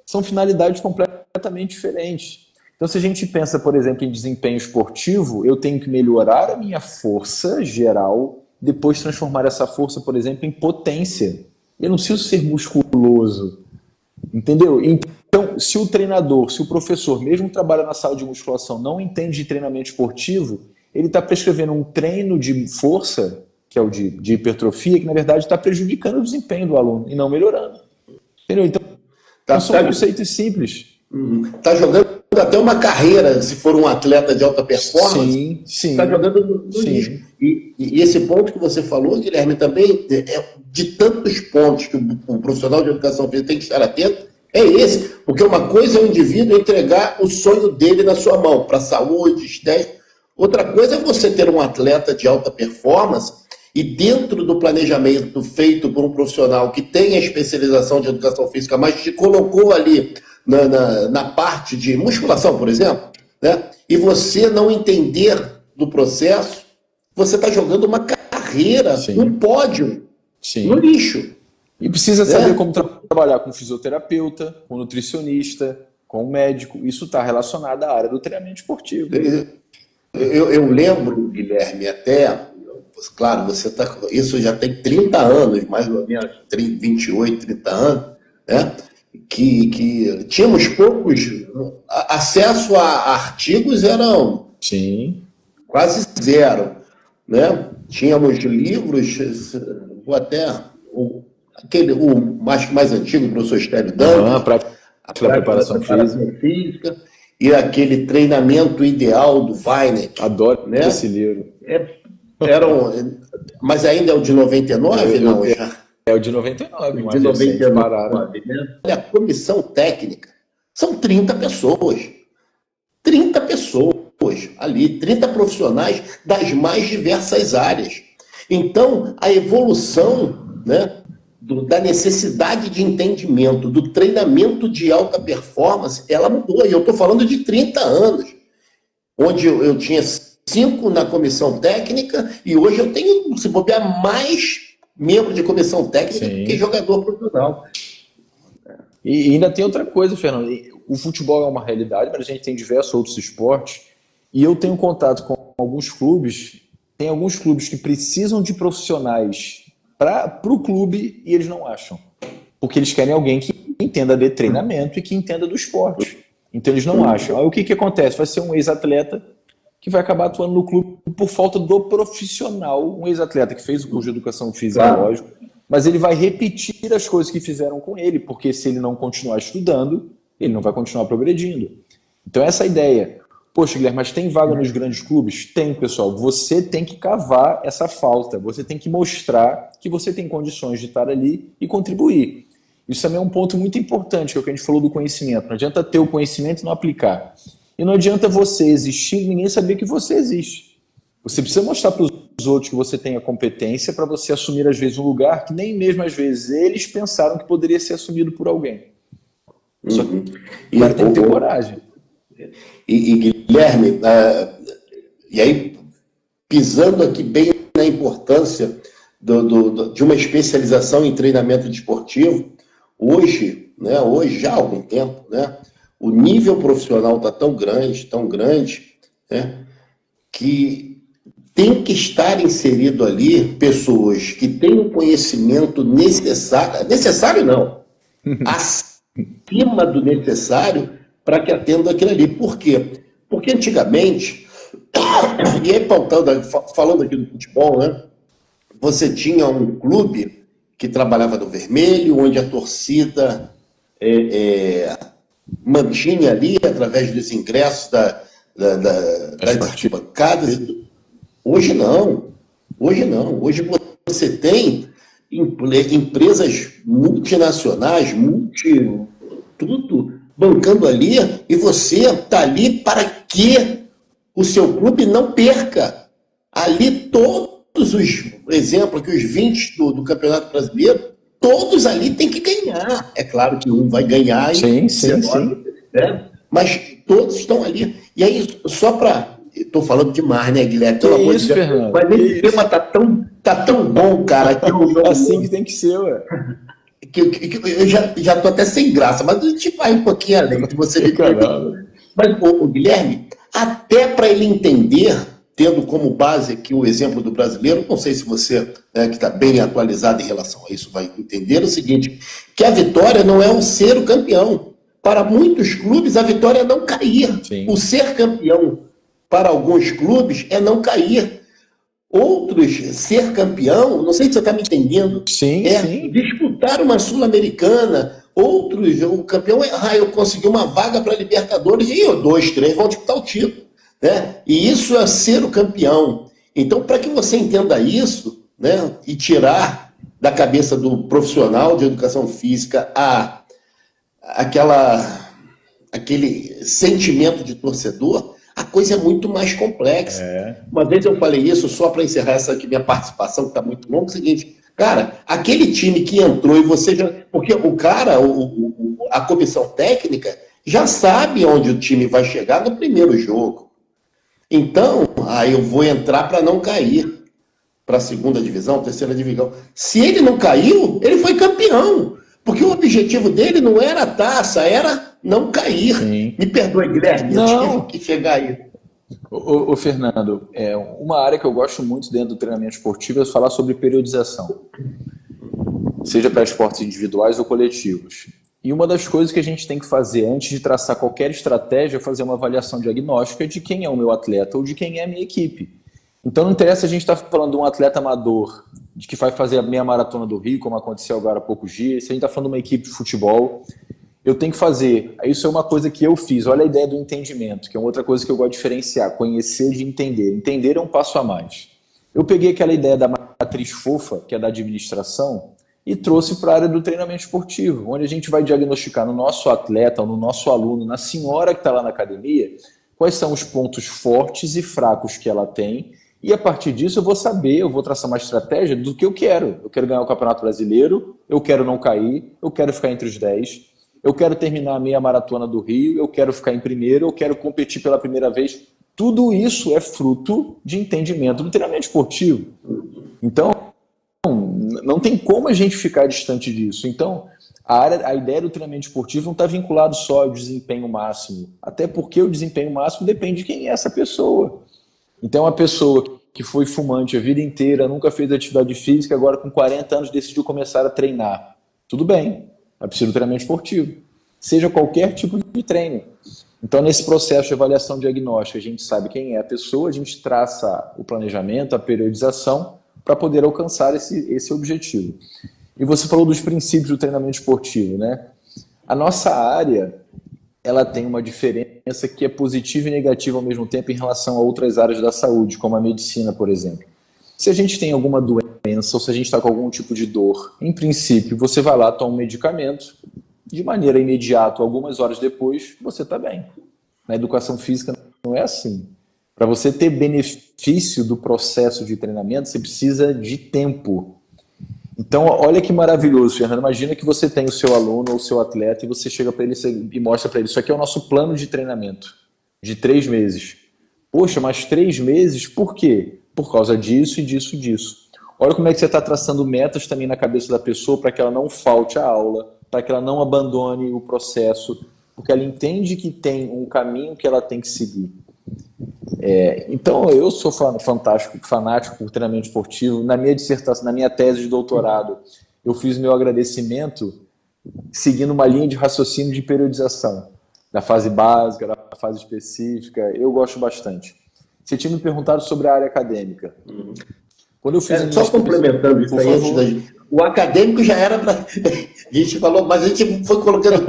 São finalidades completamente diferentes. Então, se a gente pensa, por exemplo, em desempenho esportivo, eu tenho que melhorar a minha força geral, depois transformar essa força, por exemplo, em potência. Eu não preciso ser musculoso. Entendeu? Então, se o treinador, se o professor, mesmo que trabalha na sala de musculação, não entende de treinamento esportivo, ele está prescrevendo um treino de força, que é o de hipertrofia, que na verdade está prejudicando o desempenho do aluno e não melhorando. Entendeu? Então, são conceitos simples. Está jogando até uma carreira, se for um atleta de alta performance, sim, está jogando no lixo. E esse ponto que você falou, Guilherme, também, de tantos pontos que o profissional de educação física tem que estar atento, é esse. Porque uma coisa é o indivíduo entregar o sonho dele na sua mão, para saúde, estética. Outra coisa é você ter um atleta de alta performance e dentro do planejamento feito por um profissional que tem a especialização de educação física, mas te colocou ali na parte de musculação, por exemplo, né? E você não entender do processo, você está jogando uma carreira, um pódio, no lixo. E precisa saber como trabalhar com fisioterapeuta, com nutricionista, com médico. Isso está relacionado à área do treinamento esportivo. Eu lembro, Guilherme, até, claro, isso já tem 30 anos, mais ou menos, 28, 30 anos, né? Que tínhamos poucos, acesso a artigos eram quase zero, né? Tínhamos livros, vou até, o mais antigo, o professor Estélio Dantas, a preparação física, e aquele treinamento ideal do Weineck. Adoro, né? Esse livro. Mas ainda é o de 99, não? É o de 99, de 99, né? A comissão técnica são 30 pessoas. 30 pessoas ali, 30 profissionais das mais diversas áreas. Então, a evolução, né, da necessidade de entendimento, do treinamento de alta performance, ela mudou. E eu estou falando de 30 anos, onde eu tinha 5 na comissão técnica e hoje eu tenho, se bobear, mais membro de comissão técnica do que jogador profissional. E ainda tem outra coisa, Fernando. O futebol é uma realidade, mas a gente tem diversos outros esportes. E eu tenho contato com alguns clubes. Tem alguns clubes que precisam de profissionais para o clube e eles não acham. Porque eles querem alguém que entenda de treinamento e que entenda do esporte. Então eles não acham. Aí o que acontece? Vai ser um ex-atleta que vai acabar atuando no clube por falta do profissional, um ex-atleta que fez o curso de educação física, lógico, mas ele vai repetir as coisas que fizeram com ele, porque se ele não continuar estudando, ele não vai continuar progredindo. Então essa é a ideia. Poxa, Guilherme, mas tem vaga nos grandes clubes? Tem, pessoal. Você tem que cavar essa falta, você tem que mostrar que você tem condições de estar ali e contribuir. Isso também é um ponto muito importante, que é o que a gente falou do conhecimento. Não adianta ter o conhecimento e não aplicar. E não adianta você existir e ninguém saber que você existe. Você precisa mostrar para os outros que você tem a competência para você assumir, às vezes, um lugar que nem mesmo, às vezes, eles pensaram que poderia ser assumido por alguém. Só que o cara tem que ter coragem. E Guilherme, e aí, pisando aqui bem na importância de uma especialização em treinamento desportivo, hoje, já há algum tempo, né? O nível profissional está tão grande, né, que tem que estar inserido ali pessoas que têm o conhecimento necessário não, acima do necessário para que atenda aquilo ali. Por quê? Porque antigamente, e aí falando aqui do futebol, né, você tinha um clube que trabalhava no vermelho, onde a torcida mantinha ali, através dos ingressos das arquibancadas. Hoje não. Hoje você tem empresas multinacionais, tudo bancando ali, e você está ali para que o seu clube não perca. Ali todos os exemplos, que os 20 do Campeonato Brasileiro, todos ali têm que ganhar. É claro que um vai ganhar. Sim. Né? Mas todos estão ali. E aí, só para... Estou falando demais, né, Guilherme? Pelo amor de Deus. Fernando. Mas esse tema tá tão bom, cara. Que assim que tem que ser, ué. Que eu já estou até sem graça, mas a gente vai um pouquinho além. Se você me Mas, o Guilherme, até para ele entender, tendo como base aqui o exemplo do brasileiro, não sei se você, que está bem atualizado em relação a isso, vai entender o seguinte, que a vitória não é o ser o campeão. Para muitos clubes, a vitória é não cair. Sim. O ser campeão, para alguns clubes, é não cair. Outros, ser campeão, não sei se você está me entendendo, sim. disputar uma Sul-Americana, outros, o campeão eu consegui uma vaga para a Libertadores e 2, 3 vão disputar o título, né? E isso é ser o campeão. Então, para que você entenda isso, né, e tirar da cabeça do profissional de educação física aquele sentimento de torcedor, a coisa é muito mais complexa. Uma vez eu falei isso, só para encerrar essa aqui, minha participação, que está muito longa, é o seguinte, cara, aquele time que entrou e você já... Porque o cara, a comissão técnica, já sabe onde o time vai chegar no primeiro jogo. Então, eu vou entrar para não cair para a segunda divisão, terceira divisão. Se ele não caiu, ele foi campeão. Porque o objetivo dele não era a taça, era não cair. Sim. Me perdoe, Guilherme, eu tive que chegar aí. Ô, Fernando, uma área que eu gosto muito dentro do treinamento esportivo é falar sobre periodização. Seja para esportes individuais ou coletivos. E uma das coisas que a gente tem que fazer antes de traçar qualquer estratégia é fazer uma avaliação diagnóstica de quem é o meu atleta ou de quem é a minha equipe. Então não interessa a gente estar falando de um atleta amador, de que vai fazer a meia maratona do Rio, como aconteceu agora há poucos dias. Se a gente está falando de uma equipe de futebol, eu tenho que fazer. Isso é uma coisa que eu fiz. Olha a ideia do entendimento, que é outra coisa que eu gosto de diferenciar. Conhecer de entender. Entender é um passo a mais. Eu peguei aquela ideia da matriz fofa, que é da administração, e trouxe para a área do treinamento esportivo, onde a gente vai diagnosticar no nosso atleta, ou no nosso aluno, na senhora que está lá na academia, quais são os pontos fortes e fracos que ela tem. E a partir disso eu vou saber, eu vou traçar uma estratégia do que eu quero. Eu quero ganhar o Campeonato Brasileiro, eu quero não cair, eu quero ficar entre os 10, eu quero terminar a meia maratona do Rio, eu quero ficar em primeiro, eu quero competir pela primeira vez. Tudo isso é fruto de entendimento do treinamento esportivo. Então, não tem como a gente ficar distante disso. Então, a ideia do treinamento esportivo não está vinculado só ao desempenho máximo, até porque o desempenho máximo depende de quem é essa pessoa. Então, uma pessoa que foi fumante a vida inteira, nunca fez atividade física, agora com 40 anos decidiu começar a treinar. Tudo bem, é preciso treinamento esportivo. Seja qualquer tipo de treino. Então, nesse processo de avaliação diagnóstica, a gente sabe quem é a pessoa, a gente traça o planejamento, a periodização, para poder alcançar esse objetivo. E você falou dos princípios do treinamento esportivo, né? A nossa área, ela tem uma diferença que é positiva e negativa ao mesmo tempo em relação a outras áreas da saúde, como a medicina, por exemplo. Se a gente tem alguma doença ou se a gente está com algum tipo de dor, em princípio, você vai lá, toma um medicamento, de maneira imediata, algumas horas depois, você está bem. Na educação física não é assim. Para você ter benefício do processo de treinamento, você precisa de tempo. Então, olha que maravilhoso, Fernando. Imagina que você tem o seu aluno ou o seu atleta e você chega para ele e mostra para ele, isso aqui é o nosso plano de treinamento, de 3 meses. Poxa, mas 3 meses? Por quê? Por causa disso e disso e disso. Olha como é que você está traçando metas também na cabeça da pessoa para que ela não falte a aula, para que ela não abandone o processo, porque ela entende que tem um caminho que ela tem que seguir. Então, eu sou fanático por treinamento esportivo. Na minha dissertação, na minha tese de doutorado, eu fiz meu agradecimento seguindo uma linha de raciocínio de periodização, da fase básica, da fase específica. Eu gosto bastante. Você tinha me perguntado sobre a área acadêmica. Quando eu fiz só complementando isso aí, o acadêmico já era para... A gente falou, mas a gente foi colocando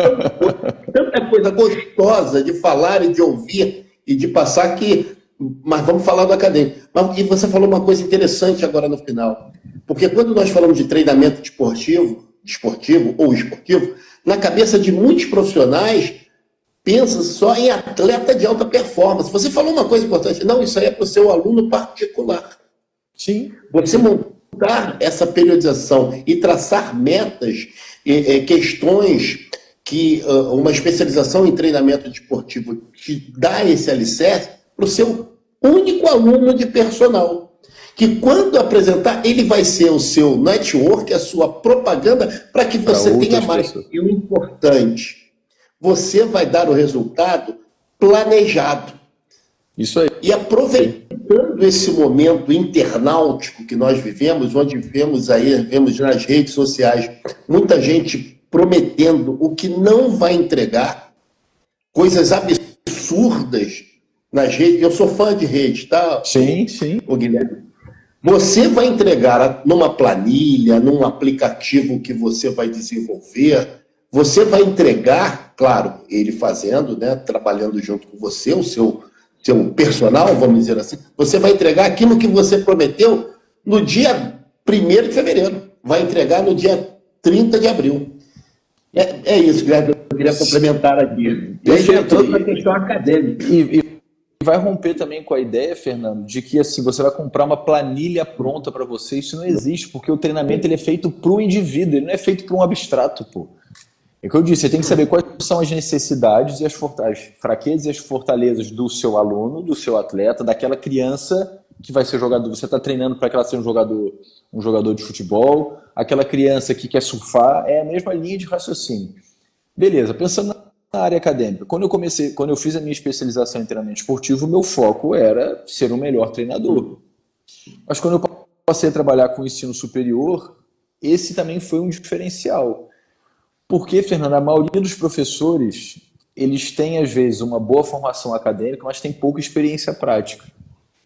tanta coisa gostosa de falar e de ouvir e de passar que... Mas vamos falar do acadêmico. E você falou uma coisa interessante agora no final. Porque quando nós falamos de treinamento esportivo, na cabeça de muitos profissionais, pensa só em atleta de alta performance. Você falou uma coisa importante. Não, isso aí é para o seu aluno particular. Sim. Você montar essa periodização e traçar metas, questões que uma especialização em treinamento esportivo te dá esse alicerce para o seu único aluno de personal. Que quando apresentar, ele vai ser o seu network, a sua propaganda, para que você tenha mais. Pessoas. E o importante, você vai dar o resultado planejado. Isso aí. E aproveitando esse momento internautico que nós vivemos, onde vemos nas redes sociais muita gente prometendo o que não vai entregar, coisas absurdas nas redes. Eu sou fã de redes, tá? Sim, sim. O Guilherme. Você vai entregar numa planilha, num aplicativo que você vai desenvolver, você vai entregar, claro, ele fazendo, né, trabalhando junto com você, o seu personal, vamos dizer assim, você vai entregar aquilo que você prometeu no dia 1º de fevereiro, vai entregar no dia 30 de abril. É isso, Guilherme, eu queria complementar aqui. E aí já entrou na questão acadêmica. E vai romper também com a ideia, Fernando, de que assim, você vai comprar uma planilha pronta para você. Isso não existe, porque o treinamento ele é feito para o indivíduo, ele não é feito para um abstrato, pô. É o que eu disse, você tem que saber quais são as necessidades e as fraquezas e as fortalezas do seu aluno, do seu atleta, daquela criança que vai ser jogador. Você está treinando para que ela seja um jogador de futebol, aquela criança que quer surfar, é a mesma linha de raciocínio. Beleza, pensando na área acadêmica, quando eu fiz a minha especialização em treinamento esportivo, o meu foco era ser o melhor treinador. Mas quando eu passei a trabalhar com o ensino superior, esse também foi um diferencial. Porque, Fernando, a maioria dos professores, eles têm, às vezes, uma boa formação acadêmica, mas têm pouca experiência prática.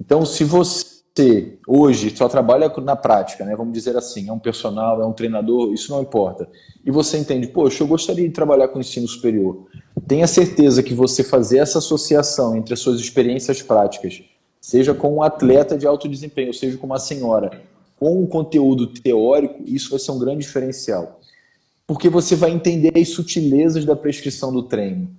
Então, se você, hoje, só trabalha na prática, né, vamos dizer assim, é um personal, é um treinador, isso não importa, e você entende, poxa, eu gostaria de trabalhar com ensino superior, tenha certeza que você fazer essa associação entre as suas experiências práticas, seja com um atleta de alto desempenho, seja com uma senhora, com um conteúdo teórico, isso vai ser um grande diferencial. Porque você vai entender as sutilezas da prescrição do treino.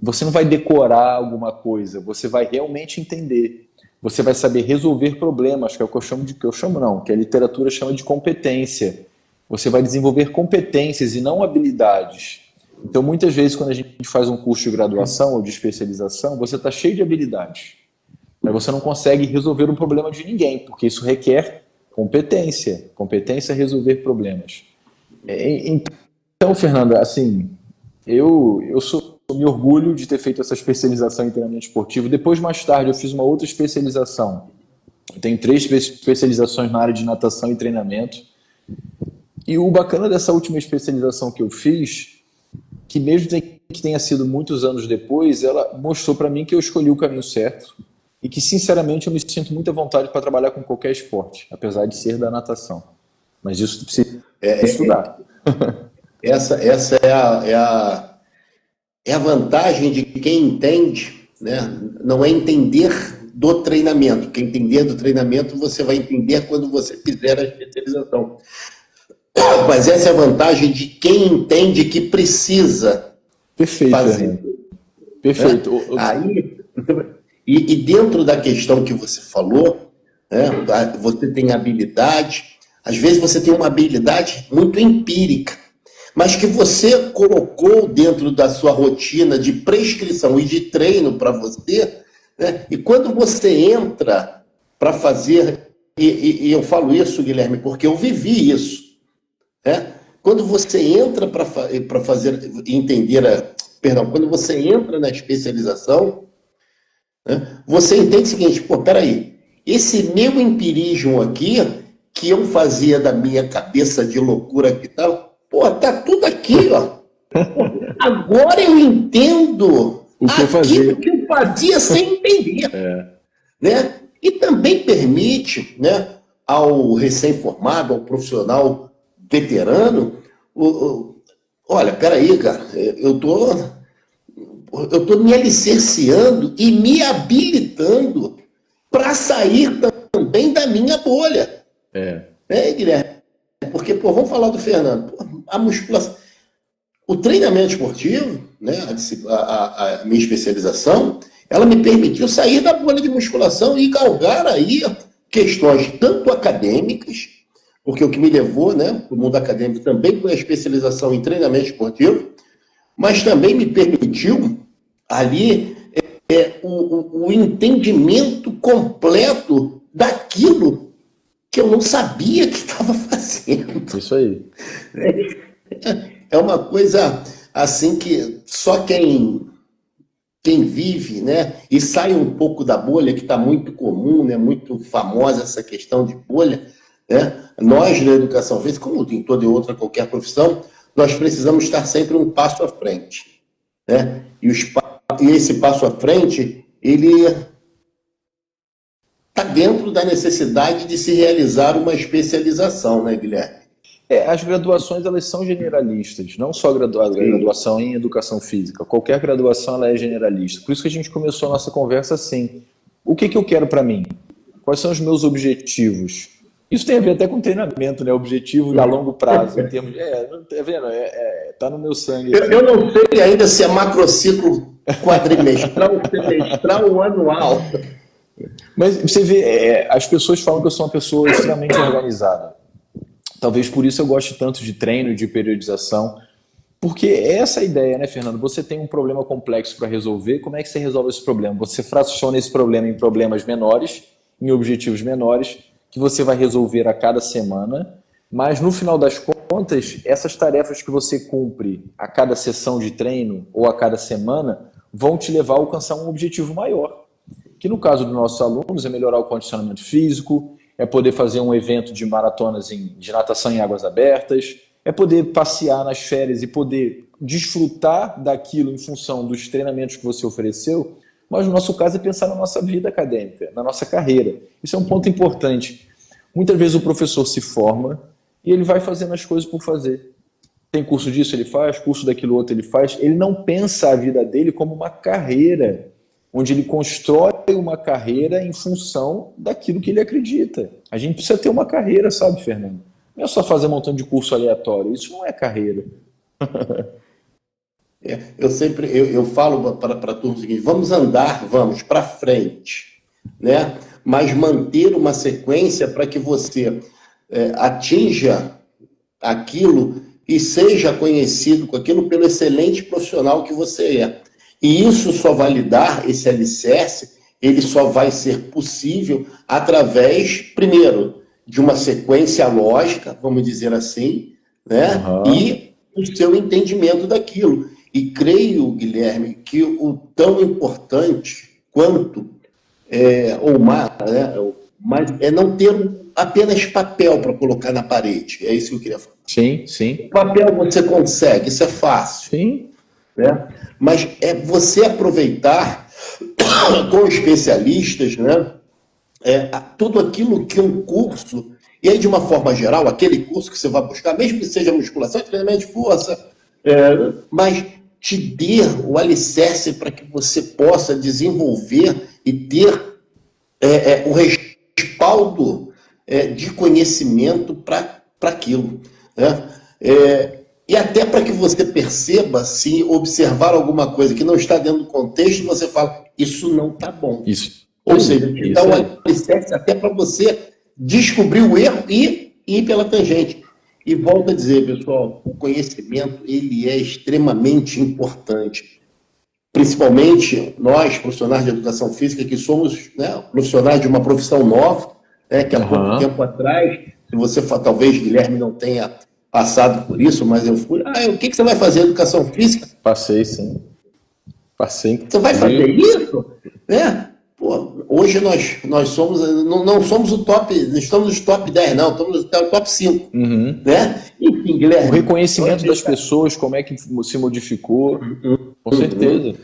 Você não vai decorar alguma coisa, você vai realmente entender. Você vai saber resolver problemas, que é o que eu chamo não, que a literatura chama de competência. Você vai desenvolver competências e não habilidades. Então, muitas vezes, quando a gente faz um curso de graduação ou de especialização, você está cheio de habilidades, mas você não consegue resolver o problema de ninguém, porque isso requer competência a resolver problemas. Então, Fernanda, assim, eu me orgulho de ter feito essa especialização em treinamento esportivo. Depois, mais tarde, eu fiz uma outra especialização. Eu tenho 3 especializações na área de natação e treinamento. E o bacana dessa última especialização que eu fiz, que mesmo que tenha sido muitos anos depois, ela mostrou para mim que eu escolhi o caminho certo e que, sinceramente, eu me sinto muito à vontade para trabalhar com qualquer esporte, apesar de ser da natação. Mas isso precisa estudar. Essa é a vantagem de quem entende, né? Não é entender do treinamento. Quem entender do treinamento, você vai entender quando você fizer a especialização. Mas essa é a vantagem de quem entende que precisa fazer. Perfeito. Né? Aí, e dentro da questão que você falou, né? Você tem habilidade, às vezes você tem uma habilidade muito empírica, mas que você colocou dentro da sua rotina de prescrição e de treino para você, né? E quando você entra para fazer, e eu falo isso, Guilherme, porque eu vivi isso, né? Quando você entra para fazer, quando você entra na especialização, né? Você entende o seguinte, pô, peraí, esse meu empirismo aqui, que eu fazia da minha cabeça de loucura e tal, pô, tá tudo aqui, ó. Agora eu entendo aquilo que eu fazia sem entender. Né? E também permite, né, ao recém-formado, ao profissional veterano, olha, peraí, cara, eu tô me alicerciando e me habilitando para sair também da minha bolha. Guilherme? Porque, pô, vamos falar do Fernando. Pô, a musculação, o treinamento esportivo, né, a minha especialização, ela me permitiu sair da bolha de musculação e galgar aí questões tanto acadêmicas, porque o que me levou, né, para o mundo acadêmico também foi a especialização em treinamento esportivo, mas também me permitiu ali o entendimento completo daquilo que eu não sabia que estava fazendo. Isso aí. É uma coisa assim que só quem vive, né, e sai um pouco da bolha, que está muito comum, né, muito famosa essa questão de bolha, né? Nós, na educação física, como em toda outra qualquer profissão, nós precisamos estar sempre um passo à frente, né? E esse passo à frente, ele está dentro da necessidade de se realizar uma especialização, né, Guilherme? as graduações elas são generalistas, não só a graduação em educação física. Qualquer graduação ela é generalista. Por isso que a gente começou a nossa conversa assim. O que eu quero para mim? Quais são os meus objetivos? Isso tem a ver até com treinamento, né? Objetivo a longo prazo, em termos de, tá vendo? Tá no meu sangue. Eu não sei ainda se é macrociclo quadrimestral, semestral ou anual. Mas você vê, as pessoas falam que eu sou uma pessoa extremamente organizada. Talvez por isso eu goste tanto de treino, de periodização. Porque é essa a ideia, né, Fernando? Você tem um problema complexo para resolver, como é que você resolve esse problema? Você fraciona esse problema em problemas menores, em objetivos menores, que você vai resolver a cada semana, mas no final das contas, essas tarefas que você cumpre a cada sessão de treino ou a cada semana vão te levar a alcançar um objetivo maior, que no caso dos nossos alunos é melhorar o condicionamento físico, é poder fazer um evento de maratonas de natação em águas abertas, é poder passear nas férias e poder desfrutar daquilo em função dos treinamentos que você ofereceu, mas no nosso caso é pensar na nossa vida acadêmica, na nossa carreira. Isso é um ponto importante. Muitas vezes o professor se forma e ele vai fazendo as coisas por fazer. Tem curso disso, ele faz, curso daquilo outro, ele faz. Ele não pensa a vida dele como uma carreira, onde ele constrói uma carreira em função daquilo que ele acredita. A gente precisa ter uma carreira, sabe, Fernando? Não é só fazer um montão de curso aleatório. Isso não é carreira. Eu falo para a turma o seguinte: vamos andar, vamos para frente, né? Mas manter uma sequência para que você atinja aquilo e seja conhecido com aquilo pelo excelente profissional que você é. E isso só vai lhe dar, esse alicerce, ele só vai ser possível através, primeiro, de uma sequência lógica, vamos dizer assim, né? Uhum. E o seu entendimento daquilo. E creio, Guilherme, que o tão importante quanto, ou mais, né, é não ter apenas papel para colocar na parede. É isso que eu queria falar. Sim, sim. O papel você consegue, isso é fácil. Sim. Né? Mas é você aproveitar com especialistas, né, tudo aquilo que um curso, e aí de uma forma geral, aquele curso que você vai buscar, mesmo que seja musculação e treinamento de força, mas te dê o alicerce para que você possa desenvolver e ter o respaldo de conhecimento para aquilo. Né? E até para que você perceba, se observar alguma coisa que não está dentro do contexto, você fala, isso não está bom. Isso. Ou seja, te dá um alicerce até para você descobrir o erro e ir pela tangente. E volto a dizer, pessoal, o conhecimento ele é extremamente importante. Principalmente nós, profissionais de educação física, que somos, né, profissionais de uma profissão nova, né, que há pouco tempo atrás, se você talvez, Guilherme, não tenha passado por isso, mas eu fui. O que você vai fazer? Educação física? Passei, sim. Passei. Você vai fazer isso? Pô, hoje nós somos, não somos o top, não estamos nos top 10, não, estamos no top 5. Uhum. Né? Enfim, Guilherme. O reconhecimento das pessoas, como é que se modificou, com certeza.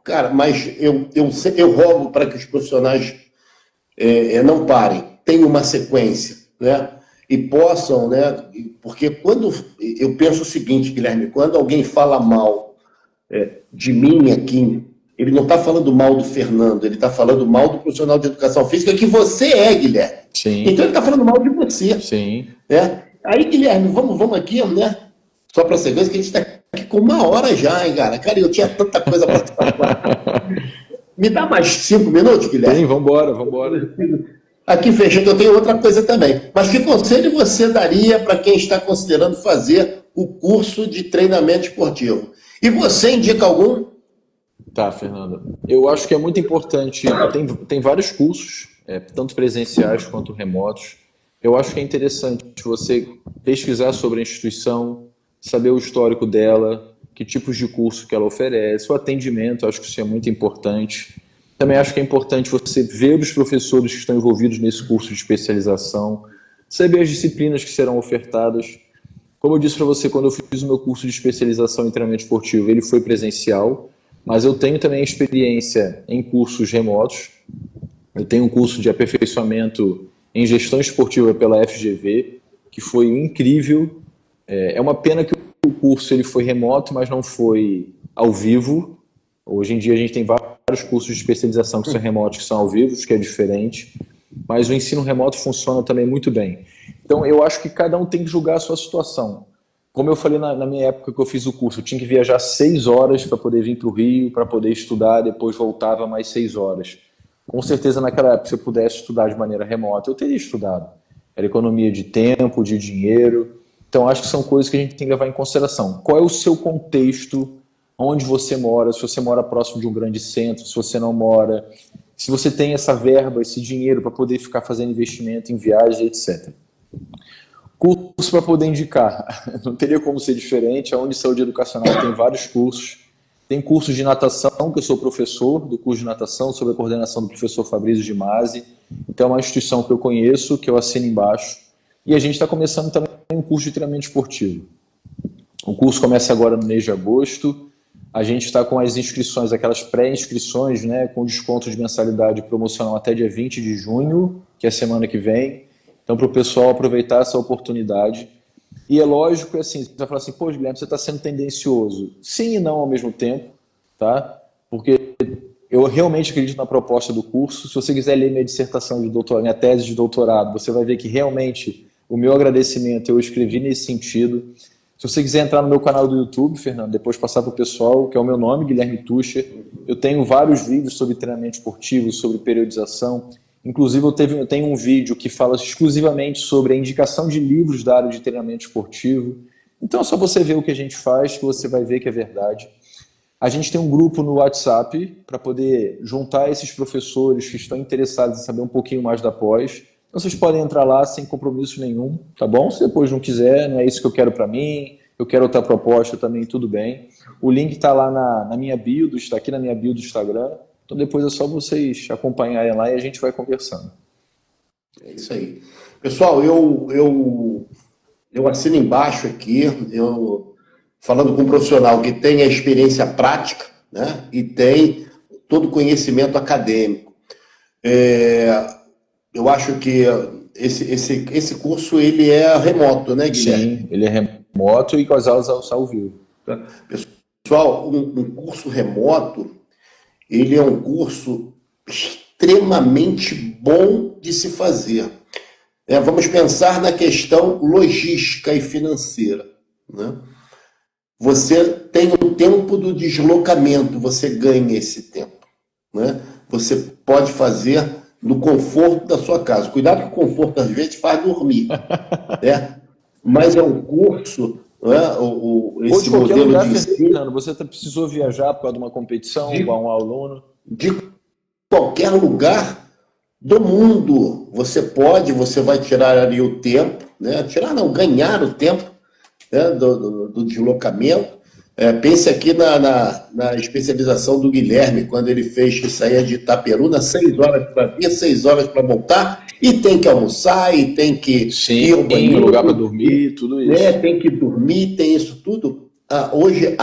Cara, mas eu rogo para que os profissionais não parem, tenham uma sequência, né? E possam, né? Porque quando eu penso o seguinte, Guilherme, quando alguém fala mal de mim aqui, ele não está falando mal do Fernando, ele está falando mal do profissional de educação física que você é, Guilherme. Sim. Então ele está falando mal de você. Sim. Né? Aí, Guilherme, vamos aqui, né? Só para sequência, que a gente está aqui com 1 hora já, hein, cara? Cara, eu tinha tanta coisa para te falar. Me dá mais 5 minutos, Guilherme? Sim, vambora. Aqui fechando, eu tenho outra coisa também. Mas que conselho você daria para quem está considerando fazer o curso de treinamento esportivo? E você indica algum? Tá, Fernando. Eu acho que é muito importante. Tem vários cursos, tanto presenciais quanto remotos. Eu acho que é interessante você pesquisar sobre a instituição, saber o histórico dela, que tipos de curso que ela oferece, o atendimento, acho que isso é muito importante. Também acho que é importante você ver os professores que estão envolvidos nesse curso de especialização, saber as disciplinas que serão ofertadas. Como eu disse para você, quando eu fiz o meu curso de especialização em treinamento esportivo, ele foi presencial, mas eu tenho também experiência em cursos remotos. Eu tenho um curso de aperfeiçoamento em gestão esportiva pela FGV, que foi incrível. É uma pena que o curso ele foi remoto, mas não foi ao vivo. Hoje em dia a gente tem vários cursos de especialização que são remotos, que são ao vivo, que é diferente. Mas o ensino remoto funciona também muito bem. Então eu acho que cada um tem que julgar a sua situação. Como eu falei na minha época que eu fiz o curso, eu tinha que viajar 6 horas para poder vir para o Rio, para poder estudar, depois voltava mais 6 horas. Com certeza naquela época, se eu pudesse estudar de maneira remota, eu teria estudado. Era economia de tempo, de dinheiro. Então acho que são coisas que a gente tem que levar em consideração. Qual é o seu contexto, onde você mora, se você mora próximo de um grande centro, se você não mora, se você tem essa verba, esse dinheiro para poder ficar fazendo investimento em viagem, etc. Curso para poder indicar, não teria como ser diferente. A Unisaúde Educacional tem vários cursos. Tem curso de natação, que eu sou professor do curso de natação, sob a coordenação do professor Fabrício de Masi. Então é uma instituição que eu conheço, que eu assino embaixo. E a gente está começando também um curso de treinamento esportivo. O curso começa agora no mês de agosto. A gente está com as inscrições, aquelas pré-inscrições, né, com desconto de mensalidade promocional até dia 20 de junho, que é a semana que vem. Então, para o pessoal aproveitar essa oportunidade. E é lógico que assim, você vai falar assim, pô, Guilherme, você está sendo tendencioso. Sim e não ao mesmo tempo, tá? Porque eu realmente acredito na proposta do curso. Se você quiser ler minha dissertação de doutorado, minha tese de doutorado, você vai ver que realmente o meu agradecimento eu escrevi nesse sentido. Se você quiser entrar no meu canal do YouTube, Fernando, depois passar para o pessoal, que é o meu nome, Guilherme Tuscher, eu tenho vários vídeos sobre treinamento esportivo, sobre periodização. Inclusive, eu tenho um vídeo que fala exclusivamente sobre a indicação de livros da área de treinamento esportivo. Então, é só você ver o que a gente faz, que você vai ver que é verdade. A gente tem um grupo no WhatsApp para poder juntar esses professores que estão interessados em saber um pouquinho mais da pós. Então, vocês podem entrar lá sem compromisso nenhum, tá bom? Se depois não quiser, não é isso que eu quero para mim, eu quero outra proposta também, tudo bem. O link está lá na minha bio, está aqui na minha bio do Instagram. Então depois é só vocês acompanharem lá e a gente vai conversando. É isso aí. Pessoal, eu assino embaixo aqui, falando com um profissional que tem a experiência prática, né, e tem todo o conhecimento acadêmico. Eu acho que esse curso ele é remoto, né, Guilherme? Sim, ele é remoto e com as aulas ao vivo. Pessoal, um curso remoto, ele é um curso extremamente bom de se fazer. Vamos pensar na questão logística e financeira, né? Você tem o tempo do deslocamento, você ganha esse tempo, né? Você pode fazer no conforto da sua casa. Cuidado que o conforto, às vezes, faz dormir, né? Mas é um curso... Ou de qualquer lugar, Fernando, você precisou viajar por causa de uma competição, com um aluno? De qualquer lugar do mundo, você vai tirar ali o tempo, né? Ganhar o tempo, né? do deslocamento. Pense aqui na especialização do Guilherme, quando ele fez que saía de Itaperuna, 6 horas para vir, 6 horas para voltar, e tem que almoçar, e tem que ir ao banheiro, lugar para dormir, tudo isso. Tem que dormir, tem isso tudo. Hoje,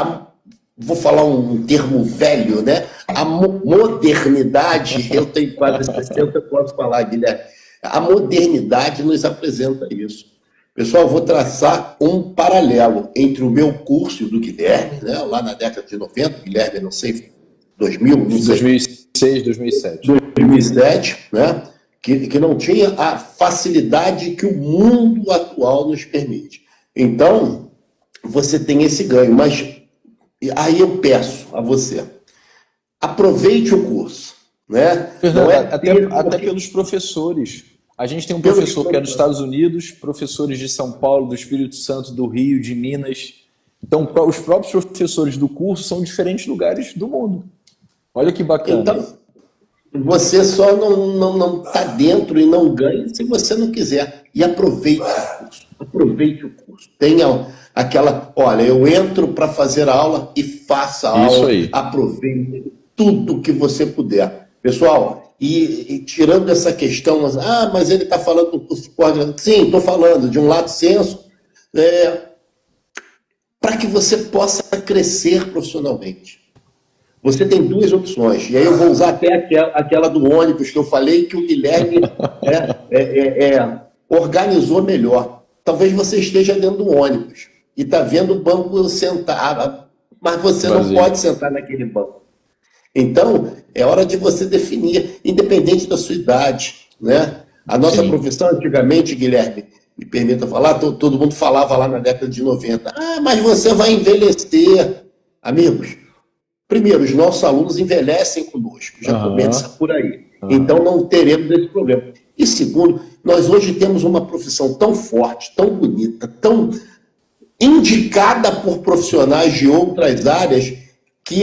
vou falar um termo velho, né? A modernidade, eu tenho quase 60, eu posso falar, Guilherme. A modernidade nos apresenta isso. Pessoal, eu vou traçar um paralelo entre o meu curso e o do Guilherme, né? Lá na década de 90, Guilherme, não sei, 2000, não sei. 2006, 2007. 2007, né? Que não tinha a facilidade que o mundo atual nos permite. Então, você tem esse ganho, mas aí eu peço a você, aproveite o curso, né? Fernando, até pelos professores. A gente tem um professor que é dos Estados Unidos, professores de São Paulo, do Espírito Santo, do Rio, de Minas. Então, os próprios professores do curso são de diferentes lugares do mundo. Olha que bacana. Então, você só não está dentro e não ganha se você não quiser. E aproveite o curso. Aproveite o curso. Tenha aquela... Olha, eu entro para fazer a aula e faça a aula. Aí. Aproveite tudo que você puder. Pessoal, e tirando essa questão... mas ele está falando do curso de pós-graduação. Sim, estou falando de um lato senso. Para que você possa crescer profissionalmente. Você tem duas opções, e aí eu vou usar até aquela do ônibus que eu falei que o Guilherme organizou melhor. talvez você esteja dentro do ônibus e está vendo o banco sentado, mas você não pode sentar naquele banco. Então, é hora de você definir, independente da sua idade, né? A nossa profissão, antigamente, Guilherme, me permita falar, todo mundo falava lá na década de 90, mas você vai envelhecer. Amigos, primeiro, os nossos alunos envelhecem conosco, já começa por aí. Então, não teremos esse problema. E segundo, nós hoje temos uma profissão tão forte, tão bonita, tão indicada por profissionais de outras áreas que,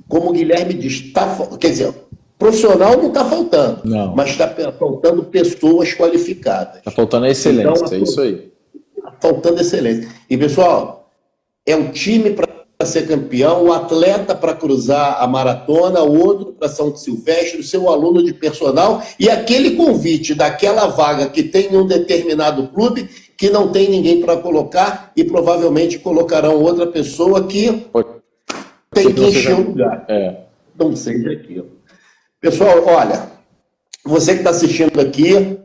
como o Guilherme diz, quer dizer, profissional não está faltando, mas está faltando pessoas qualificadas. Está faltando a excelência, então, é isso aí. Está faltando excelência. E, pessoal, é um time para ser campeão, o atleta para cruzar a maratona, o outro para São Silvestre, o seu aluno de personal e aquele convite daquela vaga que tem em um determinado clube que não tem ninguém para colocar e provavelmente colocarão outra pessoa que tem que encher o lugar. Não seja aquilo. Pessoal, olha, você que está assistindo aqui,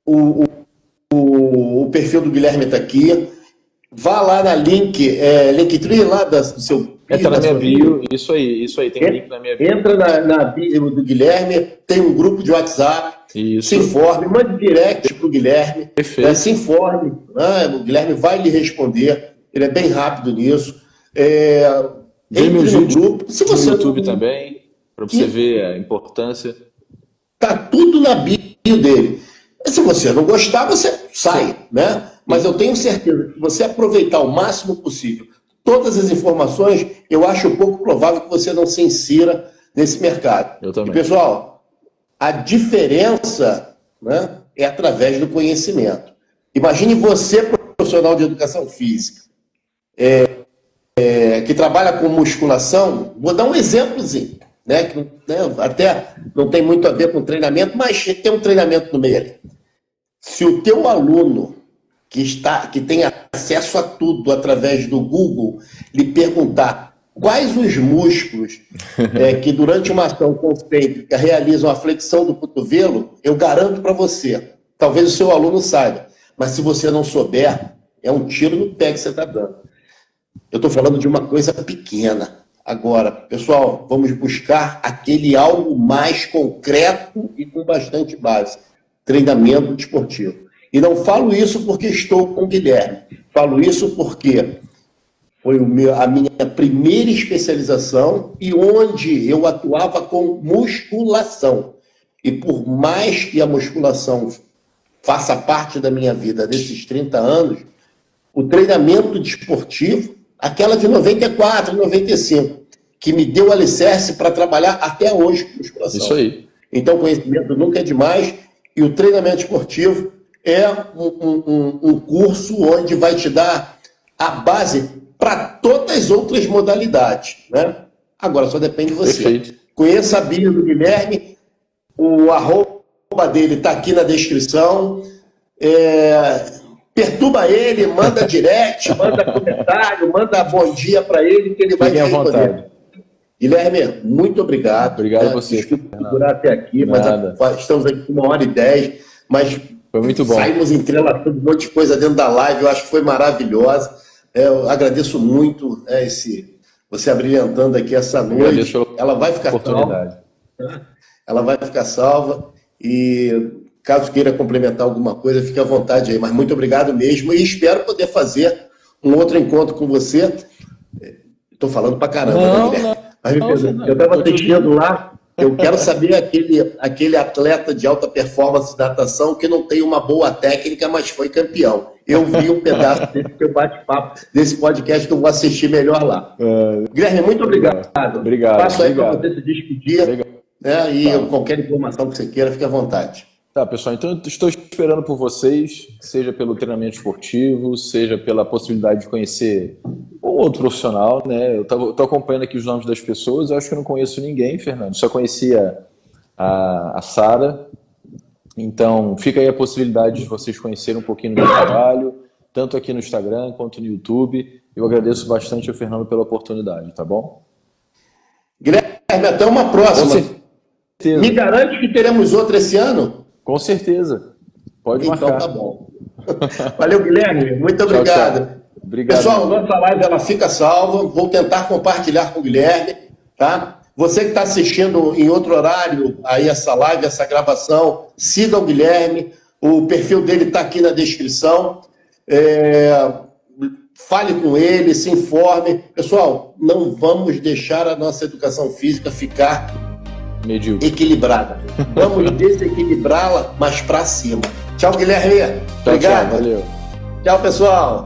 o perfil do Guilherme está aqui. Vá lá na Linktree lá do seu... Entra na minha bio, isso aí, tem link na minha bio. Entra na bio do Guilherme, tem um grupo de WhatsApp, se informe, mande direct para o Guilherme, se informe, né? O Guilherme vai lhe responder, ele é bem rápido nisso. Vê meus vídeos no YouTube também, para você ver a importância. Está tudo na bio dele. Se você não gostar, você sai, né? Mas eu tenho certeza que você aproveitar o máximo possível todas as informações, eu acho pouco provável que você não se insira nesse mercado. Eu também. E, pessoal, a diferença, né, é através do conhecimento. Imagine você, profissional de educação física, que trabalha com musculação, vou dar um exemplozinho, né, que até não tem muito a ver com treinamento, mas tem um treinamento no meio ali. Se o teu aluno que tem acesso a tudo através do Google, lhe perguntar quais os músculos que durante uma ação concêntrica realizam a flexão do cotovelo, eu garanto para você, talvez o seu aluno saiba, mas se você não souber, é um tiro no pé que você está dando. Eu estou falando de uma coisa pequena. Agora, pessoal, vamos buscar aquele algo mais concreto e com bastante base. Treinamento desportivo. E não falo isso porque estou com o Guilherme. Falo isso porque foi a minha primeira especialização e onde eu atuava com musculação. E por mais que a musculação faça parte da minha vida desses 30 anos, o treinamento desportivo, aquela de 94, 95, que me deu alicerce para trabalhar até hoje com musculação. Isso aí. Então, conhecimento nunca é demais e o treinamento esportivo é um curso onde vai te dar a base para todas as outras modalidades, né? Agora, só depende de você. Perfeito. Conheça a bio do Guilherme, o arroba dele está aqui na descrição. Perturba ele, manda direct, manda comentário, manda bom dia para ele, que ele vai te responder. Vontade. Guilherme, muito obrigado. Obrigado a você. Desculpa durar até aqui, mas estamos aqui com 1h10, mas foi muito bom. Saímos entrelaçando um monte de coisa dentro da live, eu acho que foi maravilhosa. Eu agradeço muito você abrilhantando aqui essa noite. Ela vai ficar salva. Ela vai ficar salva. E caso queira complementar alguma coisa, fique à vontade aí. Mas muito obrigado mesmo. E espero poder fazer um outro encontro com você. Estou falando pra caramba, né, Guilherme? Mas eu estava assistindo lá. Eu quero saber aquele atleta de alta performance da natação que não tem uma boa técnica, mas foi campeão. Eu vi um pedaço desse teu bate-papo, desse podcast que eu vou assistir melhor lá. Guilherme, muito obrigado. Obrigado. Passo aí para você se despedir. Né, e qualquer informação que você queira, fique à vontade. Tá, pessoal, então eu estou esperando por vocês, seja pelo treinamento esportivo, seja pela possibilidade de conhecer um outro profissional, né? Eu estou acompanhando aqui os nomes das pessoas, eu acho que eu não conheço ninguém, Fernando, só conhecia a Sara. Então, fica aí a possibilidade de vocês conhecerem um pouquinho do meu trabalho, tanto aqui no Instagram quanto no YouTube. Eu agradeço bastante ao Fernando pela oportunidade, tá bom? Guilherme, até uma próxima. Me garante que teremos outra esse ano? Com certeza. Pode marcar. Então tá bom. Valeu, Guilherme. Muito obrigado. Tchau. Obrigado. Pessoal, nossa live ela fica salva. Vou tentar compartilhar com o Guilherme, tá? Você que está assistindo em outro horário aí essa live, essa gravação, siga o Guilherme. O perfil dele está aqui na descrição. Fale com ele, se informe. Pessoal, não vamos deixar a nossa educação física ficar equilibrada. Vamos desequilibrá-la, mas para cima. Tchau, Guilherme. Obrigado. Tchau, valeu. Tchau, pessoal.